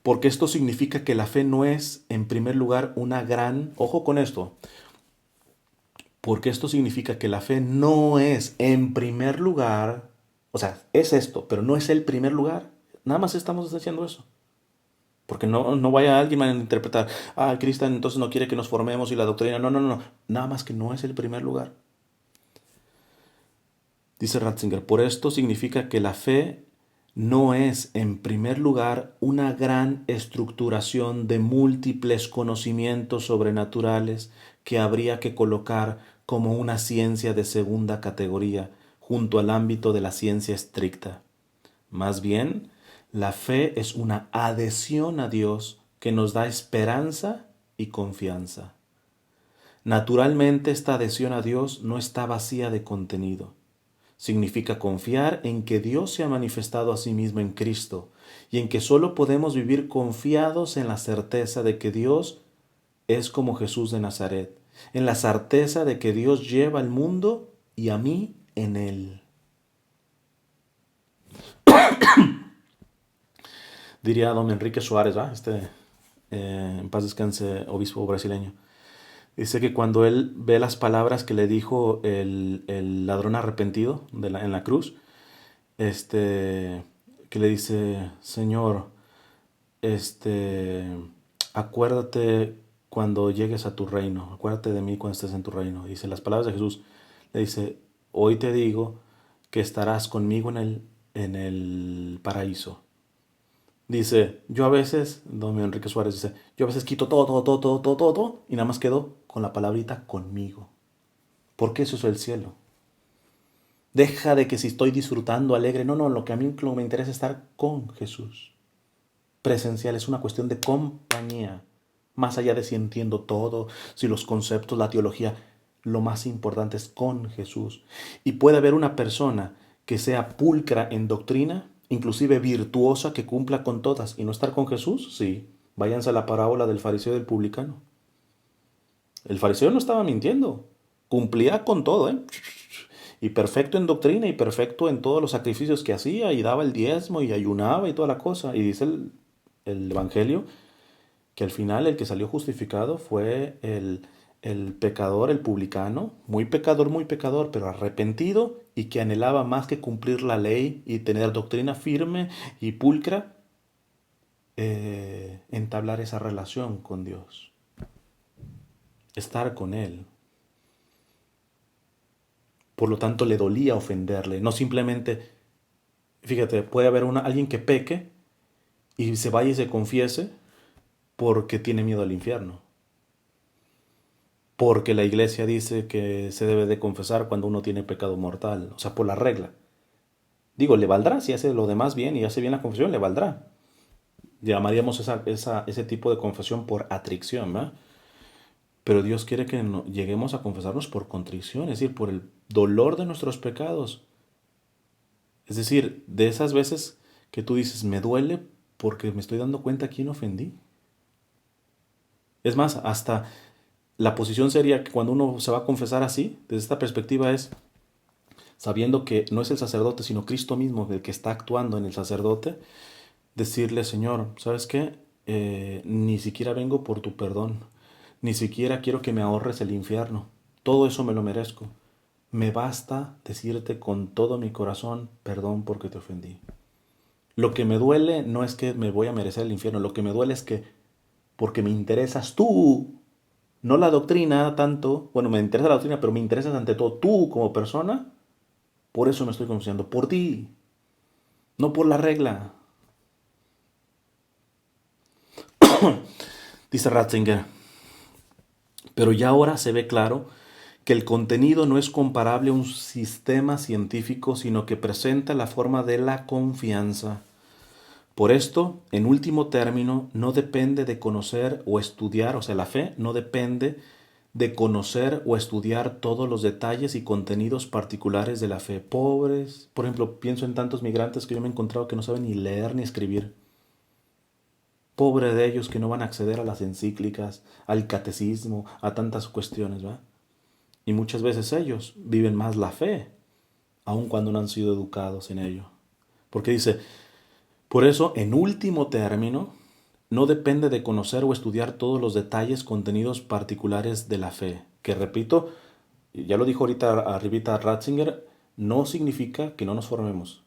Porque esto significa que la fe no es, en primer lugar, una gran... Ojo con esto. Porque esto significa que la fe no es, en primer lugar, o sea, es esto, pero no es el primer lugar. Nada más estamos haciendo eso. Porque no vaya alguien a interpretar, Cristian entonces no quiere que nos formemos y la doctrina. No, no, no. Nada más que no es el primer lugar. Dice Ratzinger, por esto significa que la fe no es, en primer lugar, una gran estructuración de múltiples conocimientos sobrenaturales que habría que colocar como una ciencia de segunda categoría junto al ámbito de la ciencia estricta. Más bien, la fe es una adhesión a Dios que nos da esperanza y confianza. Naturalmente, esta adhesión a Dios no está vacía de contenido. Significa confiar en que Dios se ha manifestado a sí mismo en Cristo y en que solo podemos vivir confiados en la certeza de que Dios es como Jesús de Nazaret, en la certeza de que Dios lleva al mundo y a mí en él. Diría don Enrique Suárez, en paz descanse, obispo brasileño. Dice que cuando él ve las palabras que le dijo el ladrón arrepentido en la cruz, que le dice, Señor, acuérdate cuando llegues a tu reino, acuérdate de mí cuando estés en tu reino. Dice las palabras de Jesús, le dice, hoy te digo que estarás conmigo en el paraíso. Dice, yo a veces, don Enrique Suárez dice, yo a veces quito todo, y nada más quedo con la palabrita conmigo. Porque eso es el cielo. Deja de que si estoy disfrutando, alegre, no, lo que a mí me interesa es estar con Jesús. Presencial es una cuestión de compañía. Más allá de si entiendo todo, si los conceptos, la teología, lo más importante es con Jesús. Y puede haber una persona que sea pulcra en doctrina, inclusive virtuosa, que cumpla con todas, y no estar con Jesús, sí. Váyanse a la parábola del fariseo y del publicano. El fariseo no estaba mintiendo, cumplía con todo, y perfecto en doctrina y perfecto en todos los sacrificios que hacía, y daba el diezmo y ayunaba y toda la cosa. Y dice el Evangelio que al final el que salió justificado fue el pecador, el publicano, muy pecador, pero arrepentido y que anhelaba más que cumplir la ley y tener doctrina firme y pulcra, entablar esa relación con Dios, estar con Él. Por lo tanto, le dolía ofenderle, no simplemente, fíjate, puede haber alguien que peque y se vaya y se confiese porque tiene miedo al infierno. Porque la iglesia dice que se debe de confesar cuando uno tiene pecado mortal, o sea, por la regla. Digo, le valdrá, si hace lo demás bien y hace bien la confesión, le valdrá. Llamaríamos ese tipo de confesión por atrición, ¿verdad? Pero Dios quiere que lleguemos a confesarnos por contrición, es decir, por el dolor de nuestros pecados. Es decir, de esas veces que tú dices, me duele porque me estoy dando cuenta a quién ofendí. Es más, hasta la posición sería que cuando uno se va a confesar así, desde esta perspectiva es, sabiendo que no es el sacerdote, sino Cristo mismo el que está actuando en el sacerdote, decirle, Señor, ¿sabes qué? Ni siquiera vengo por tu perdón, ni siquiera quiero que me ahorres el infierno, todo eso me lo merezco. Me basta decirte con todo mi corazón, perdón porque te ofendí. Lo que me duele no es que me voy a merecer el infierno, lo que me duele es que porque me interesas tú, no la doctrina tanto, bueno, me interesa la doctrina, pero me interesas ante todo tú como persona, por eso me estoy conociendo, por ti, no por la regla. Dice Ratzinger, pero ya ahora se ve claro que el contenido no es comparable a un sistema científico, sino que presenta la forma de la confianza. Por esto, en último término, no depende de conocer o estudiar, o sea, la fe no depende de conocer o estudiar todos los detalles y contenidos particulares de la fe. Pobres, por ejemplo, pienso en tantos migrantes que yo me he encontrado que no saben ni leer ni escribir. Pobre de ellos que no van a acceder a las encíclicas, al catecismo, a tantas cuestiones, ¿va? Y muchas veces ellos viven más la fe, aun cuando no han sido educados en ello. Porque dice, por eso, en último término, no depende de conocer o estudiar todos los detalles, contenidos particulares de la fe. Que repito, ya lo dijo ahorita arribita Ratzinger, no significa que no nos formemos.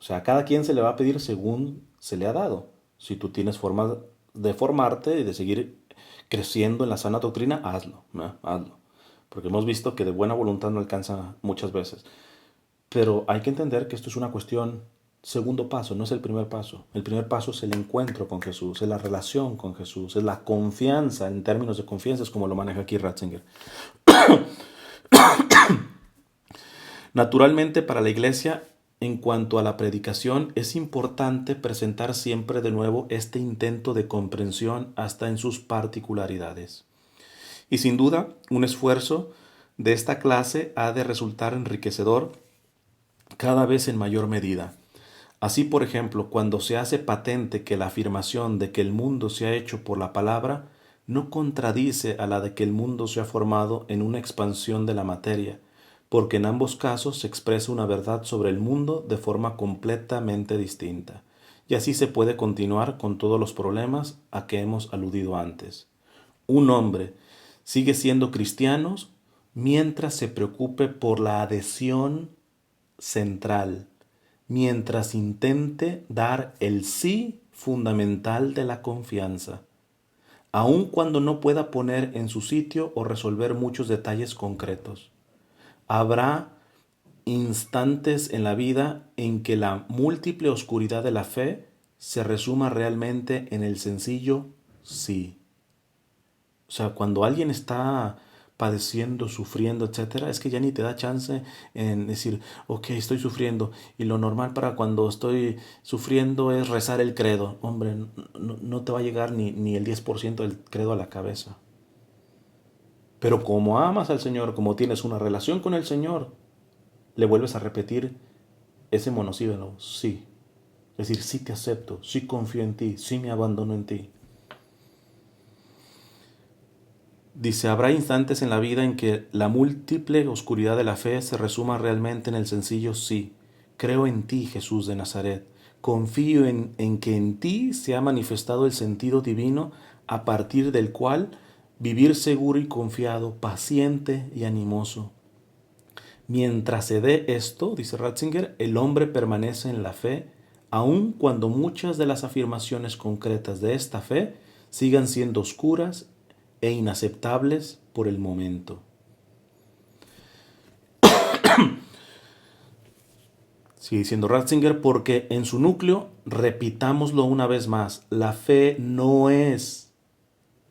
O sea, a cada quien se le va a pedir según se le ha dado. Si tú tienes forma de formarte y de seguir creciendo en la sana doctrina, hazlo, ¿no? Hazlo. Porque hemos visto que de buena voluntad no alcanza muchas veces. Pero hay que entender que esto es una cuestión, segundo paso, no es el primer paso. El primer paso es el encuentro con Jesús, es la relación con Jesús, es la confianza, en términos de confianza, es como lo maneja aquí Ratzinger. Naturalmente, para la Iglesia, en cuanto a la predicación, es importante presentar siempre de nuevo este intento de comprensión hasta en sus particularidades. Y sin duda, un esfuerzo de esta clase ha de resultar enriquecedor cada vez en mayor medida. Así, por ejemplo, cuando se hace patente que la afirmación de que el mundo se ha hecho por la palabra no contradice a la de que el mundo se ha formado en una expansión de la materia, porque en ambos casos se expresa una verdad sobre el mundo de forma completamente distinta. Y así se puede continuar con todos los problemas a que hemos aludido antes. Un hombre sigue siendo cristiano mientras se preocupe por la adhesión central, mientras intente dar el sí fundamental de la confianza, aun cuando no pueda poner en su sitio o resolver muchos detalles concretos. Habrá instantes en la vida en que la múltiple oscuridad de la fe se resuma realmente en el sencillo sí. O sea, cuando alguien está padeciendo, sufriendo, etcétera, es que ya ni te da chance en decir, ok, estoy sufriendo. Y lo normal para cuando estoy sufriendo es rezar el credo. Hombre, no te va a llegar ni el 10% del credo a la cabeza. Pero como amas al Señor, como tienes una relación con el Señor, le vuelves a repetir ese monosílabo, sí. Es decir, sí te acepto, sí confío en ti, sí me abandono en ti. Dice, habrá instantes en la vida en que la múltiple oscuridad de la fe se resuma realmente en el sencillo sí. Creo en ti, Jesús de Nazaret. Confío en que en ti se ha manifestado el sentido divino a partir del cual vivir seguro y confiado, paciente y animoso. Mientras se dé esto, dice Ratzinger, el hombre permanece en la fe, aun cuando muchas de las afirmaciones concretas de esta fe sigan siendo oscuras e inaceptables por el momento. Sigue diciendo Ratzinger, porque en su núcleo, repitámoslo una vez más, la fe no es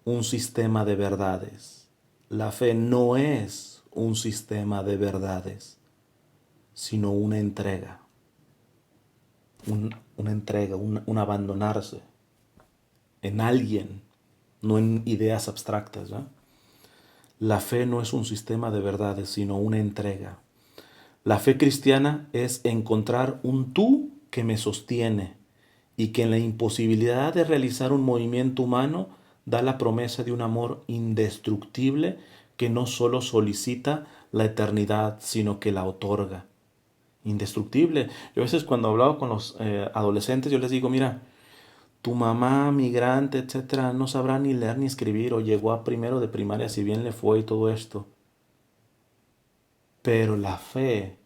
un sistema de verdades. La fe no es un sistema de verdades, sino una entrega. Una entrega, un abandonarse en alguien, no en ideas abstractas. ¿Eh? La fe no es un sistema de verdades, sino una entrega. La fe cristiana es encontrar un tú que me sostiene y que en la imposibilidad de realizar un movimiento humano da la promesa de un amor indestructible que no solo solicita la eternidad, sino que la otorga. Indestructible. Yo a veces cuando hablaba con los adolescentes, yo les digo, mira, tu mamá, migrante, etcétera, no sabrá ni leer ni escribir o llegó a primero de primaria si bien le fue y todo esto. Pero la fe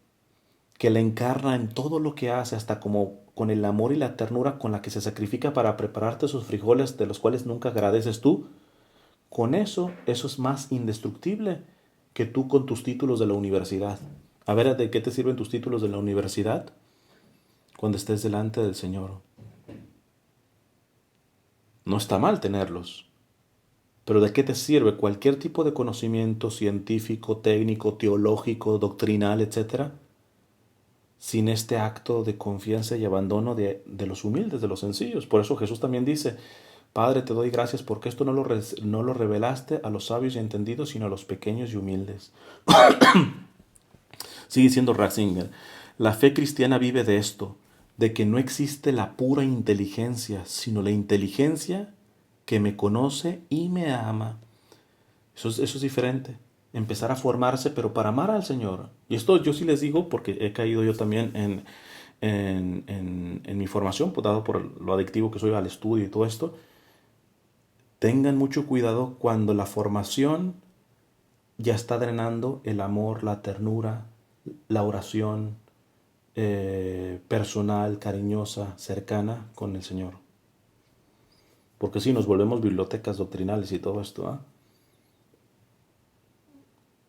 que la encarna en todo lo que hace, hasta como con el amor y la ternura con la que se sacrifica para prepararte esos frijoles de los cuales nunca agradeces tú, con eso es más indestructible que tú con tus títulos de la universidad. A ver, ¿de qué te sirven tus títulos de la universidad cuando estés delante del Señor? No está mal tenerlos, pero ¿de qué te sirve cualquier tipo de conocimiento científico, técnico, teológico, doctrinal, etcétera, sin este acto de confianza y abandono de los humildes, de los sencillos? Por eso Jesús también dice, Padre, te doy gracias porque esto no lo revelaste a los sabios y entendidos, sino a los pequeños y humildes. Sigue diciendo Ratzinger, la fe cristiana vive de esto, de que no existe la pura inteligencia, sino la inteligencia que me conoce y me ama. Eso es diferente. Empezar a formarse, pero para amar al Señor. Y esto yo sí les digo porque he caído yo también en mi formación, pues, dado por lo adictivo que soy al estudio y todo esto. Tengan mucho cuidado cuando la formación ya está drenando el amor, la ternura, la oración, personal, cariñosa, cercana con el Señor. Porque si nos volvemos bibliotecas doctrinales y todo esto, ¿ah?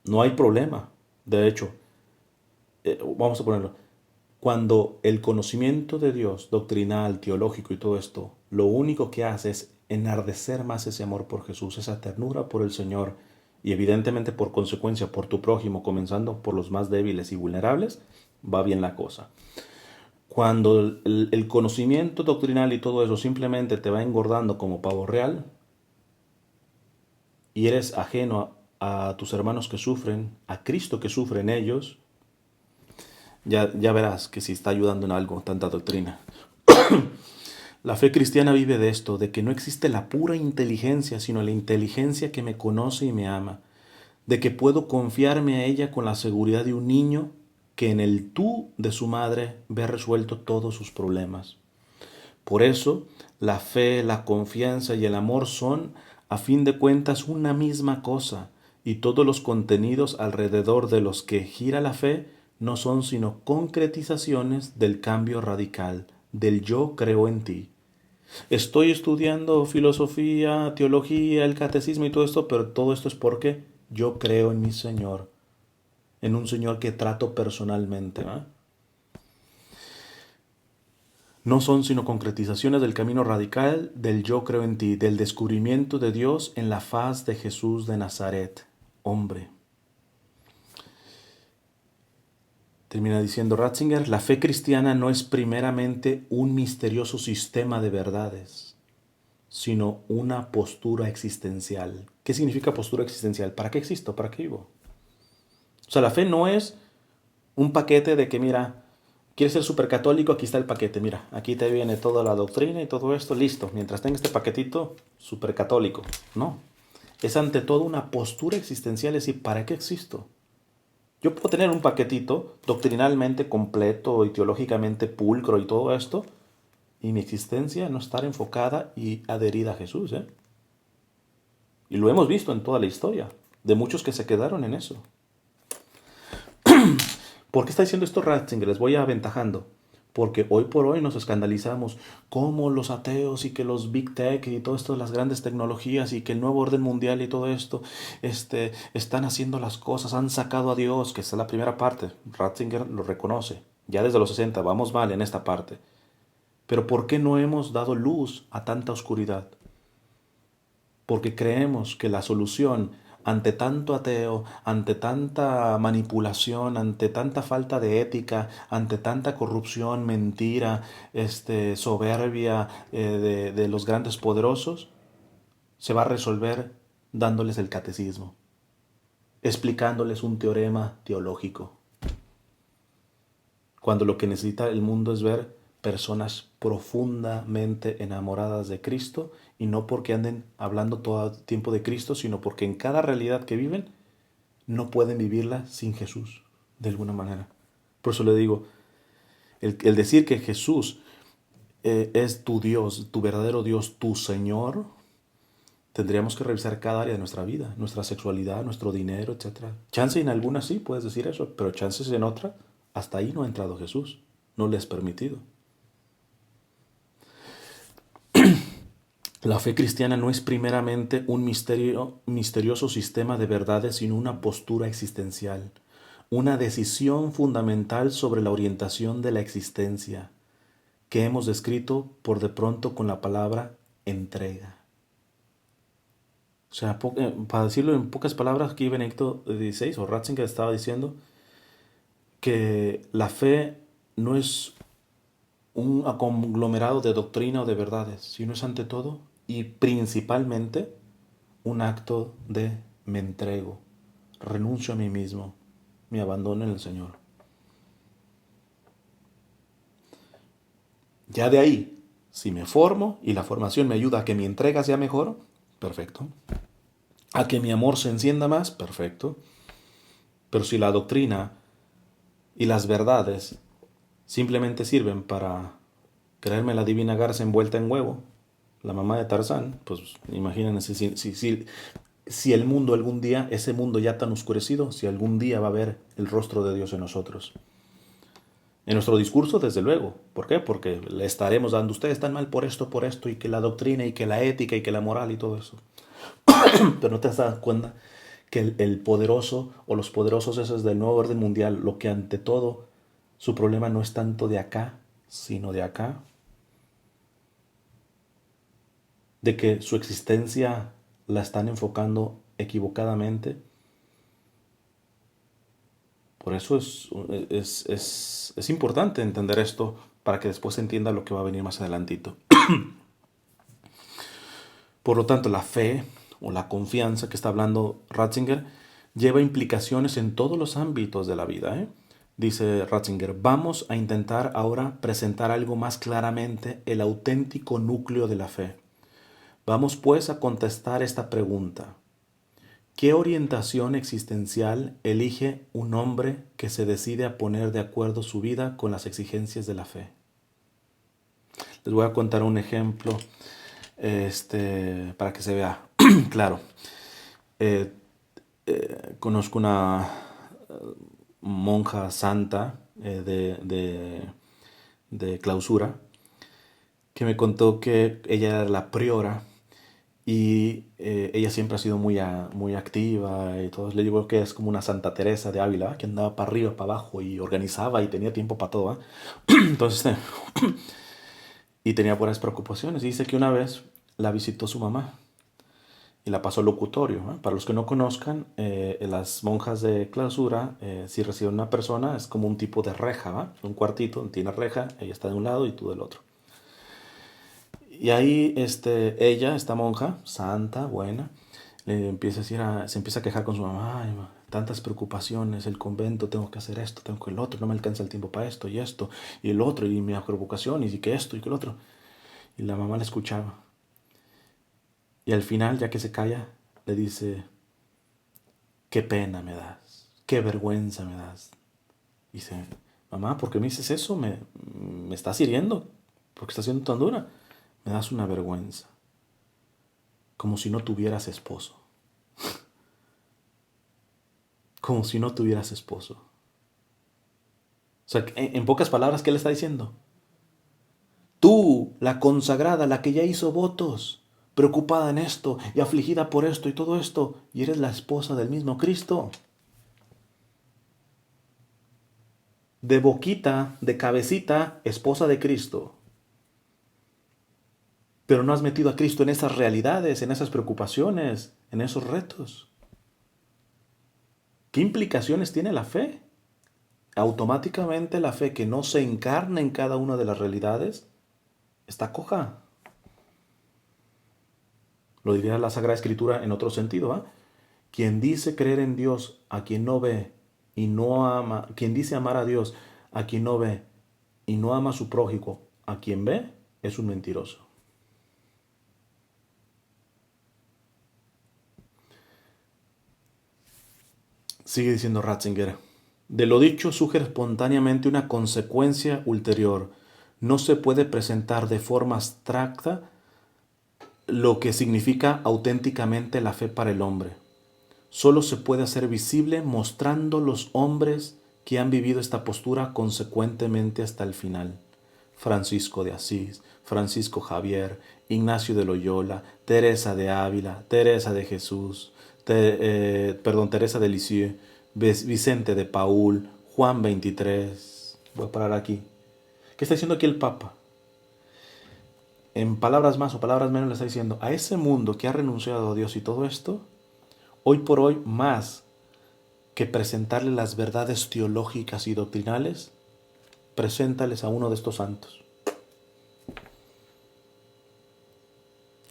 No hay problema. De hecho, vamos a ponerlo, cuando el conocimiento de Dios, doctrinal, teológico y todo esto, lo único que hace es enardecer más ese amor por Jesús, esa ternura por el Señor y evidentemente por consecuencia por tu prójimo, comenzando por los más débiles y vulnerables, va bien la cosa. Cuando el conocimiento doctrinal y todo eso simplemente te va engordando como pavo real y eres ajeno a tus hermanos que sufren, a Cristo que sufre en ellos, ya verás que si está ayudando en algo tanta doctrina. La fe cristiana vive de esto, de que no existe la pura inteligencia, sino la inteligencia que me conoce y me ama, de que puedo confiarme a ella con la seguridad de un niño que en el tú de su madre ve resuelto todos sus problemas. Por eso, la fe, la confianza y el amor son, a fin de cuentas, una misma cosa, y todos los contenidos alrededor de los que gira la fe no son sino concretizaciones del cambio radical, del yo creo en ti. Estoy estudiando filosofía, teología, el catecismo y todo esto, pero todo esto es porque yo creo en mi Señor, en un Señor que trato personalmente, ¿eh? No son sino concretizaciones del camino radical del yo creo en ti, del descubrimiento de Dios en la faz de Jesús de Nazaret, hombre. Termina diciendo Ratzinger, la fe cristiana no es primeramente un misterioso sistema de verdades, sino una postura existencial. ¿Qué significa postura existencial? ¿Para qué existo? ¿Para qué vivo? O sea, la fe no es un paquete de que, mira, quieres ser supercatólico, aquí está el paquete, mira, aquí te viene toda la doctrina y todo esto, listo. Mientras tenga este paquetito, supercatólico. No. Es ante todo una postura existencial, es decir, ¿para qué existo? Yo puedo tener un paquetito doctrinalmente completo y teológicamente pulcro y todo esto, y mi existencia no estar enfocada y adherida a Jesús, ¿eh? Y lo hemos visto en toda la historia, de muchos que se quedaron en eso. ¿Por qué está diciendo esto Ratzinger? Les voy aventajando. Porque hoy por hoy nos escandalizamos como los ateos y que los big tech y todo esto, las grandes tecnologías y que el nuevo orden mundial y todo esto están haciendo las cosas, han sacado a Dios, que esta es la primera parte. Ratzinger lo reconoce. Ya desde los 60 vamos mal en esta parte. Pero ¿por qué no hemos dado luz a tanta oscuridad? Porque creemos que la solución ante tanto ateo, ante tanta manipulación, ante tanta falta de ética, ante tanta corrupción, mentira, soberbia de los grandes poderosos, se va a resolver dándoles el catecismo, explicándoles un teorema teológico. Cuando lo que necesita el mundo es ver personas profundamente enamoradas de Cristo y no porque anden hablando todo el tiempo de Cristo, sino porque en cada realidad que viven no pueden vivirla sin Jesús, de alguna manera. Por eso le digo, el decir que Jesús es tu Dios, tu verdadero Dios, tu Señor, tendríamos que revisar cada área de nuestra vida, nuestra sexualidad, nuestro dinero, etc. Chance en algunas sí puedes decir eso, pero chances en otras, hasta ahí no ha entrado Jesús, no le es permitido. La fe cristiana no es primeramente un misterioso sistema de verdades, sino una postura existencial, una decisión fundamental sobre la orientación de la existencia, que hemos descrito por de pronto con la palabra entrega. O sea, para decirlo en pocas palabras, aquí Benedicto XVI o Ratzinger estaba diciendo que la fe no es un conglomerado de doctrina o de verdades, sino es ante todo y principalmente un acto de me entrego, renuncio a mí mismo, me abandono en el Señor. Ya de ahí, si me formo y la formación me ayuda a que mi entrega sea mejor, perfecto. A que mi amor se encienda más, perfecto. Pero si la doctrina y las verdades simplemente sirven para creerme la divina garza envuelta en huevo, la mamá de Tarzán, pues imagínense si el mundo algún día, ese mundo ya tan oscurecido, si algún día va a ver el rostro de Dios en nosotros. En nuestro discurso, desde luego. ¿Por qué? Porque le estaremos dando, ustedes están mal por esto, y que la doctrina, y que la ética, y que la moral, y todo eso. Pero no te has dado cuenta que el poderoso o los poderosos esos del nuevo orden mundial, lo que ante todo, su problema no es tanto de acá, sino de acá, de que su existencia la están enfocando equivocadamente. Por eso es importante entender esto para que después se entienda lo que va a venir más adelantito. Por lo tanto, la fe o la confianza que está hablando Ratzinger lleva implicaciones en todos los ámbitos de la vida. Dice Ratzinger, vamos a intentar ahora presentar algo más claramente el auténtico núcleo de la fe. Vamos pues a contestar esta pregunta. ¿Qué orientación existencial elige un hombre que se decide a poner de acuerdo su vida con las exigencias de la fe? Les voy a contar un ejemplo para que se vea claro. Eh, Conozco una monja santa de clausura que me contó que ella era la priora y ella siempre ha sido muy activa y todo. Le digo que es como una Santa Teresa de Ávila, que andaba para arriba, para abajo y organizaba y tenía tiempo para todo. Entonces, y tenía buenas preocupaciones. Y dice que una vez la visitó su mamá y la pasó locutorio. Para los que no conozcan, las monjas de clausura, si reciben una persona, es como un tipo de reja, ¿va? Un cuartito, tiene reja, ella está de un lado y tú del otro. Y ahí ella, esta monja, santa, buena, le empieza a decir se empieza a quejar con su mamá. Ay, tantas preocupaciones, el convento, tengo que hacer esto, tengo que el otro, no me alcanza el tiempo para esto y el otro, y mi preocupación, y que esto y que el otro. Y la mamá la escuchaba. Y al final, ya que se calla, le dice, qué pena me das, qué vergüenza me das. Y dice, mamá, ¿por qué me dices eso? Me estás hiriendo, ¿por qué estás siendo tan dura? Me das una vergüenza, como si no tuvieras esposo. Como si no tuvieras esposo. O sea, en pocas palabras, ¿qué le está diciendo? Tú, la consagrada, la que ya hizo votos, preocupada en esto y afligida por esto y todo esto, y eres la esposa del mismo Cristo. De boquita, de cabecita, esposa de Cristo. Pero no has metido a Cristo en esas realidades, en esas preocupaciones, en esos retos. ¿Qué implicaciones tiene la fe? Automáticamente la fe que no se encarna en cada una de las realidades está coja. Lo diría la Sagrada Escritura en otro sentido. Quien dice creer en Dios a quien no ve y no ama, quien dice amar a Dios a quien no ve y no ama a su prójimo a quien ve, es un mentiroso. Sigue diciendo Ratzinger. De lo dicho surge espontáneamente una consecuencia ulterior. No se puede presentar de forma abstracta lo que significa auténticamente la fe para el hombre. Solo se puede hacer visible mostrando los hombres que han vivido esta postura consecuentemente hasta el final. Francisco de Asís, Francisco Javier, Ignacio de Loyola, Teresa de Ávila, Teresa de Jesús, Teresa de Lisieux, Vicente de Paul, Juan 23. Voy a parar aquí. ¿Qué está diciendo aquí el Papa? En palabras más o palabras menos le está diciendo a ese mundo que ha renunciado a Dios y todo esto, hoy por hoy más que presentarle las verdades teológicas y doctrinales, preséntales a uno de estos santos.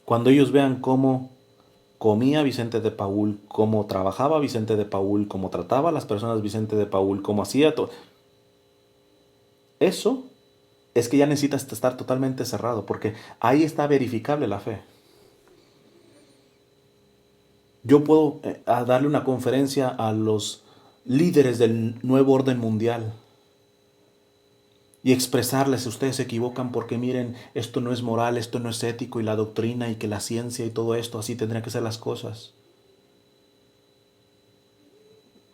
Cuando ellos vean cómo comía Vicente de Paul, cómo trabajaba Vicente de Paul, cómo trataba a las personas Vicente de Paul, cómo hacía todo, eso es que ya necesitas estar totalmente cerrado, porque ahí está verificable la fe. Yo puedo darle una conferencia a los líderes del nuevo orden mundial y expresarles, ustedes se equivocan porque miren, esto no es moral, esto no es ético y la doctrina y que la ciencia y todo esto, así tendrían que ser las cosas.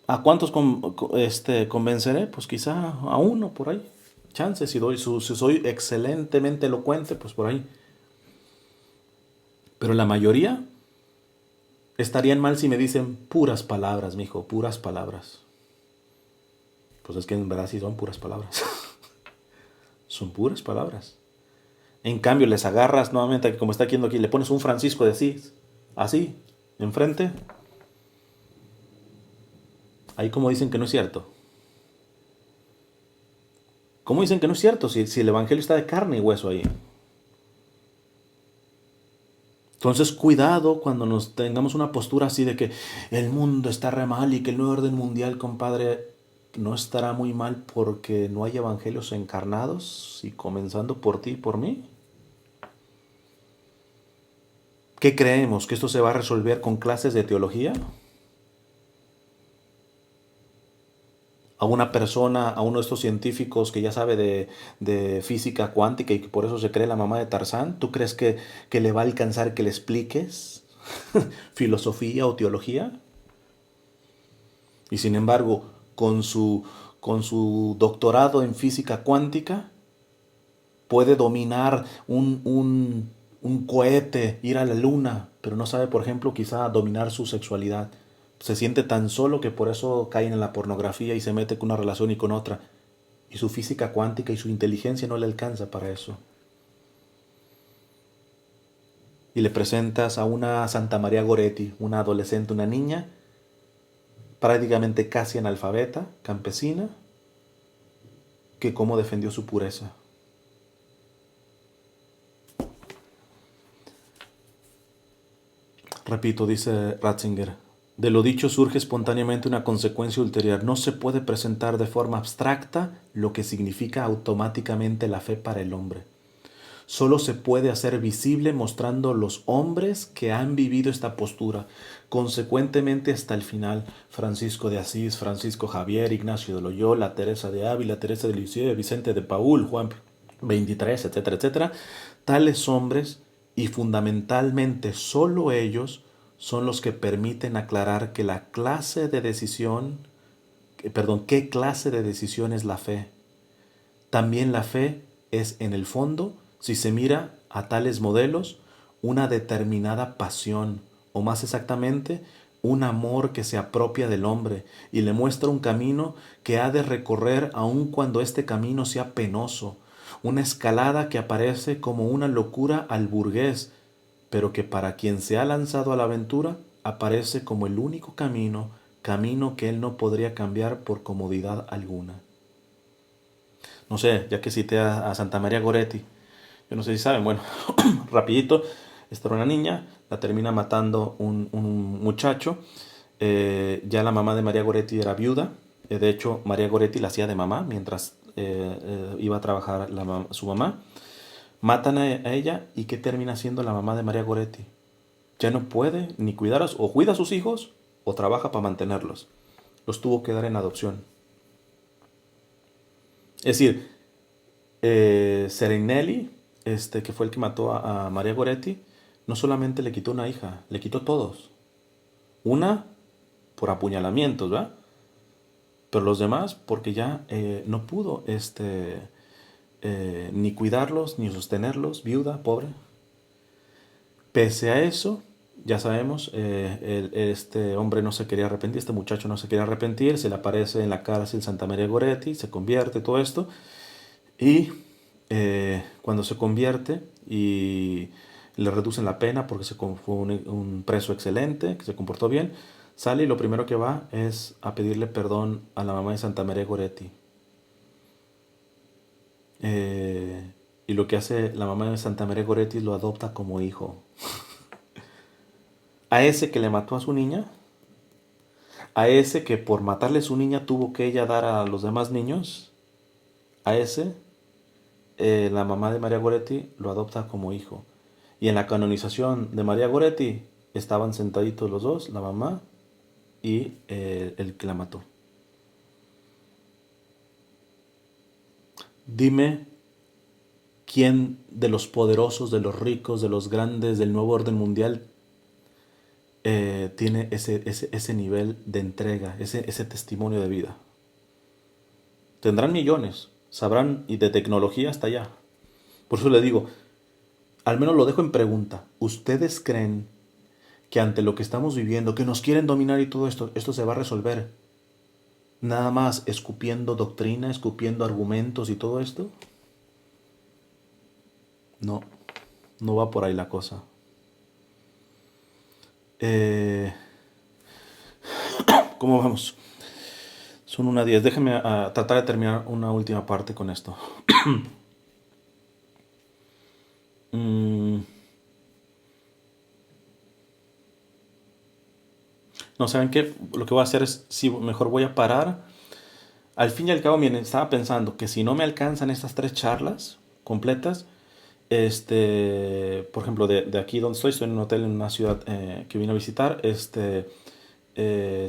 ¿A cuántos convenceré? Pues quizá a uno por ahí. Chance, si soy excelentemente elocuente, pues por ahí. Pero la mayoría estarían mal si me dicen puras palabras, mijo, puras palabras. Pues es que en verdad sí son puras palabras. Son puras palabras. En cambio, les agarras nuevamente, como está aquí, le pones un Francisco de Asís, así, enfrente. Ahí como dicen que no es cierto. ¿Cómo dicen que no es cierto si el Evangelio está de carne y hueso ahí? Entonces, cuidado cuando nos tengamos una postura así de que el mundo está re mal y que el nuevo orden mundial, compadre, no estará muy mal porque no hay evangelios encarnados y comenzando por ti y por mí. ¿Qué creemos? ¿Que esto se va a resolver con clases de teología? A una persona, a uno de estos científicos que ya sabe de física cuántica y que por eso se cree la mamá de Tarzán, ¿tú crees que le va a alcanzar que le expliques filosofía o teología? Y sin embargo, con su, con su doctorado en física cuántica, puede dominar un cohete, ir a la luna, pero no sabe, por ejemplo, quizá dominar su sexualidad. Se siente tan solo que por eso caen en la pornografía y se mete con una relación y con otra. Y su física cuántica y su inteligencia no le alcanza para eso. Y le presentas a una Santa María Goretti, una adolescente, una niña, prácticamente casi analfabeta, campesina, que cómo defendió su pureza. Repito, dice Ratzinger, de lo dicho surge espontáneamente una consecuencia ulterior. No se puede presentar de forma abstracta lo que significa automáticamente la fe para el hombre. Solo se puede hacer visible mostrando los hombres que han vivido esta postura. Consecuentemente, hasta el final, Francisco de Asís, Francisco Javier, Ignacio de Loyola, Teresa de Ávila, Teresa de Lisieux, Vicente de Paúl, Juan 23, etcétera, etcétera, tales hombres, y fundamentalmente solo ellos, son los que permiten aclarar que la clase de decisión, qué clase de decisión es la fe. También la fe es, en el fondo, si se mira a tales modelos, una determinada pasión, o más exactamente, un amor que se apropia del hombre y le muestra un camino que ha de recorrer aun cuando este camino sea penoso, una escalada que aparece como una locura al burgués, pero que para quien se ha lanzado a la aventura aparece como el único camino, camino que él no podría cambiar por comodidad alguna. No sé, ya que cité a Santa María Goretti, yo no sé si saben, bueno, rapidito, esta era una niña, la termina matando un muchacho, ya la mamá de María Goretti era viuda, de hecho María Goretti la hacía de mamá mientras iba a trabajar su mamá, matan a ella y ¿qué termina siendo la mamá de María Goretti? Ya no puede ni cuidar, o cuida a sus hijos o trabaja para mantenerlos, los tuvo que dar en adopción. Es decir, Serenelli, que fue el que mató a María Goretti, no solamente le quitó una hija, le quitó todos. Una por apuñalamientos, ¿verdad? Pero los demás porque ya no pudo ni cuidarlos, ni sostenerlos, viuda, pobre. Pese a eso, ya sabemos, este hombre no se quería arrepentir, este muchacho no se quería arrepentir, se le aparece en la cárcel Santa María Goretti, se convierte, todo esto. Y cuando se convierte y le reducen la pena porque fue un preso excelente, que se comportó bien, sale y lo primero que va es a pedirle perdón a la mamá de Santa María Goretti. Y lo que hace la mamá de Santa María Goretti lo adopta como hijo. A ese que le mató a su niña, a ese que por matarle a su niña tuvo que ella dar a los demás niños, a ese la mamá de María Goretti lo adopta como hijo. Y en la canonización de María Goretti estaban sentaditos los dos, la mamá y el que la mató. Dime quién de los poderosos, de los ricos, de los grandes, del nuevo orden mundial tiene ese nivel de entrega, ese testimonio de vida. Tendrán millones, sabrán y de tecnología hasta allá. Por eso le digo, al menos lo dejo en pregunta. ¿Ustedes creen que ante lo que estamos viviendo, que nos quieren dominar y todo esto, esto se va a resolver nada más escupiendo doctrina, escupiendo argumentos y todo esto? No, no va por ahí la cosa. Eh, ¿Cómo vamos? Son 1:10. Déjenme tratar de terminar una última parte con esto. Mm, no, ¿saben qué? Lo que voy a hacer es, sí, mejor voy a parar. Al fin y al cabo, miren, estaba pensando que si no me alcanzan estas 3 charlas completas, por ejemplo, de aquí donde estoy en un hotel en una ciudad que vine a visitar,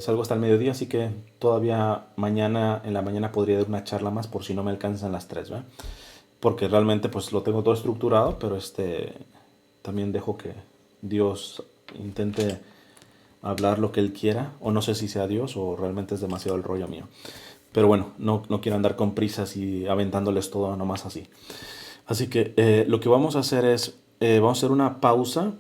salgo hasta el mediodía, así que todavía mañana, en la mañana podría dar una charla más por si no me alcanzan las 3, ¿verdad? Porque realmente pues lo tengo todo estructurado, pero también dejo que Dios intente hablar lo que Él quiera, o no sé si sea Dios o realmente es demasiado el rollo mío. Pero bueno, no quiero andar con prisas y aventándoles todo nomás así. Así que lo que vamos a hacer es, vamos a hacer una pausa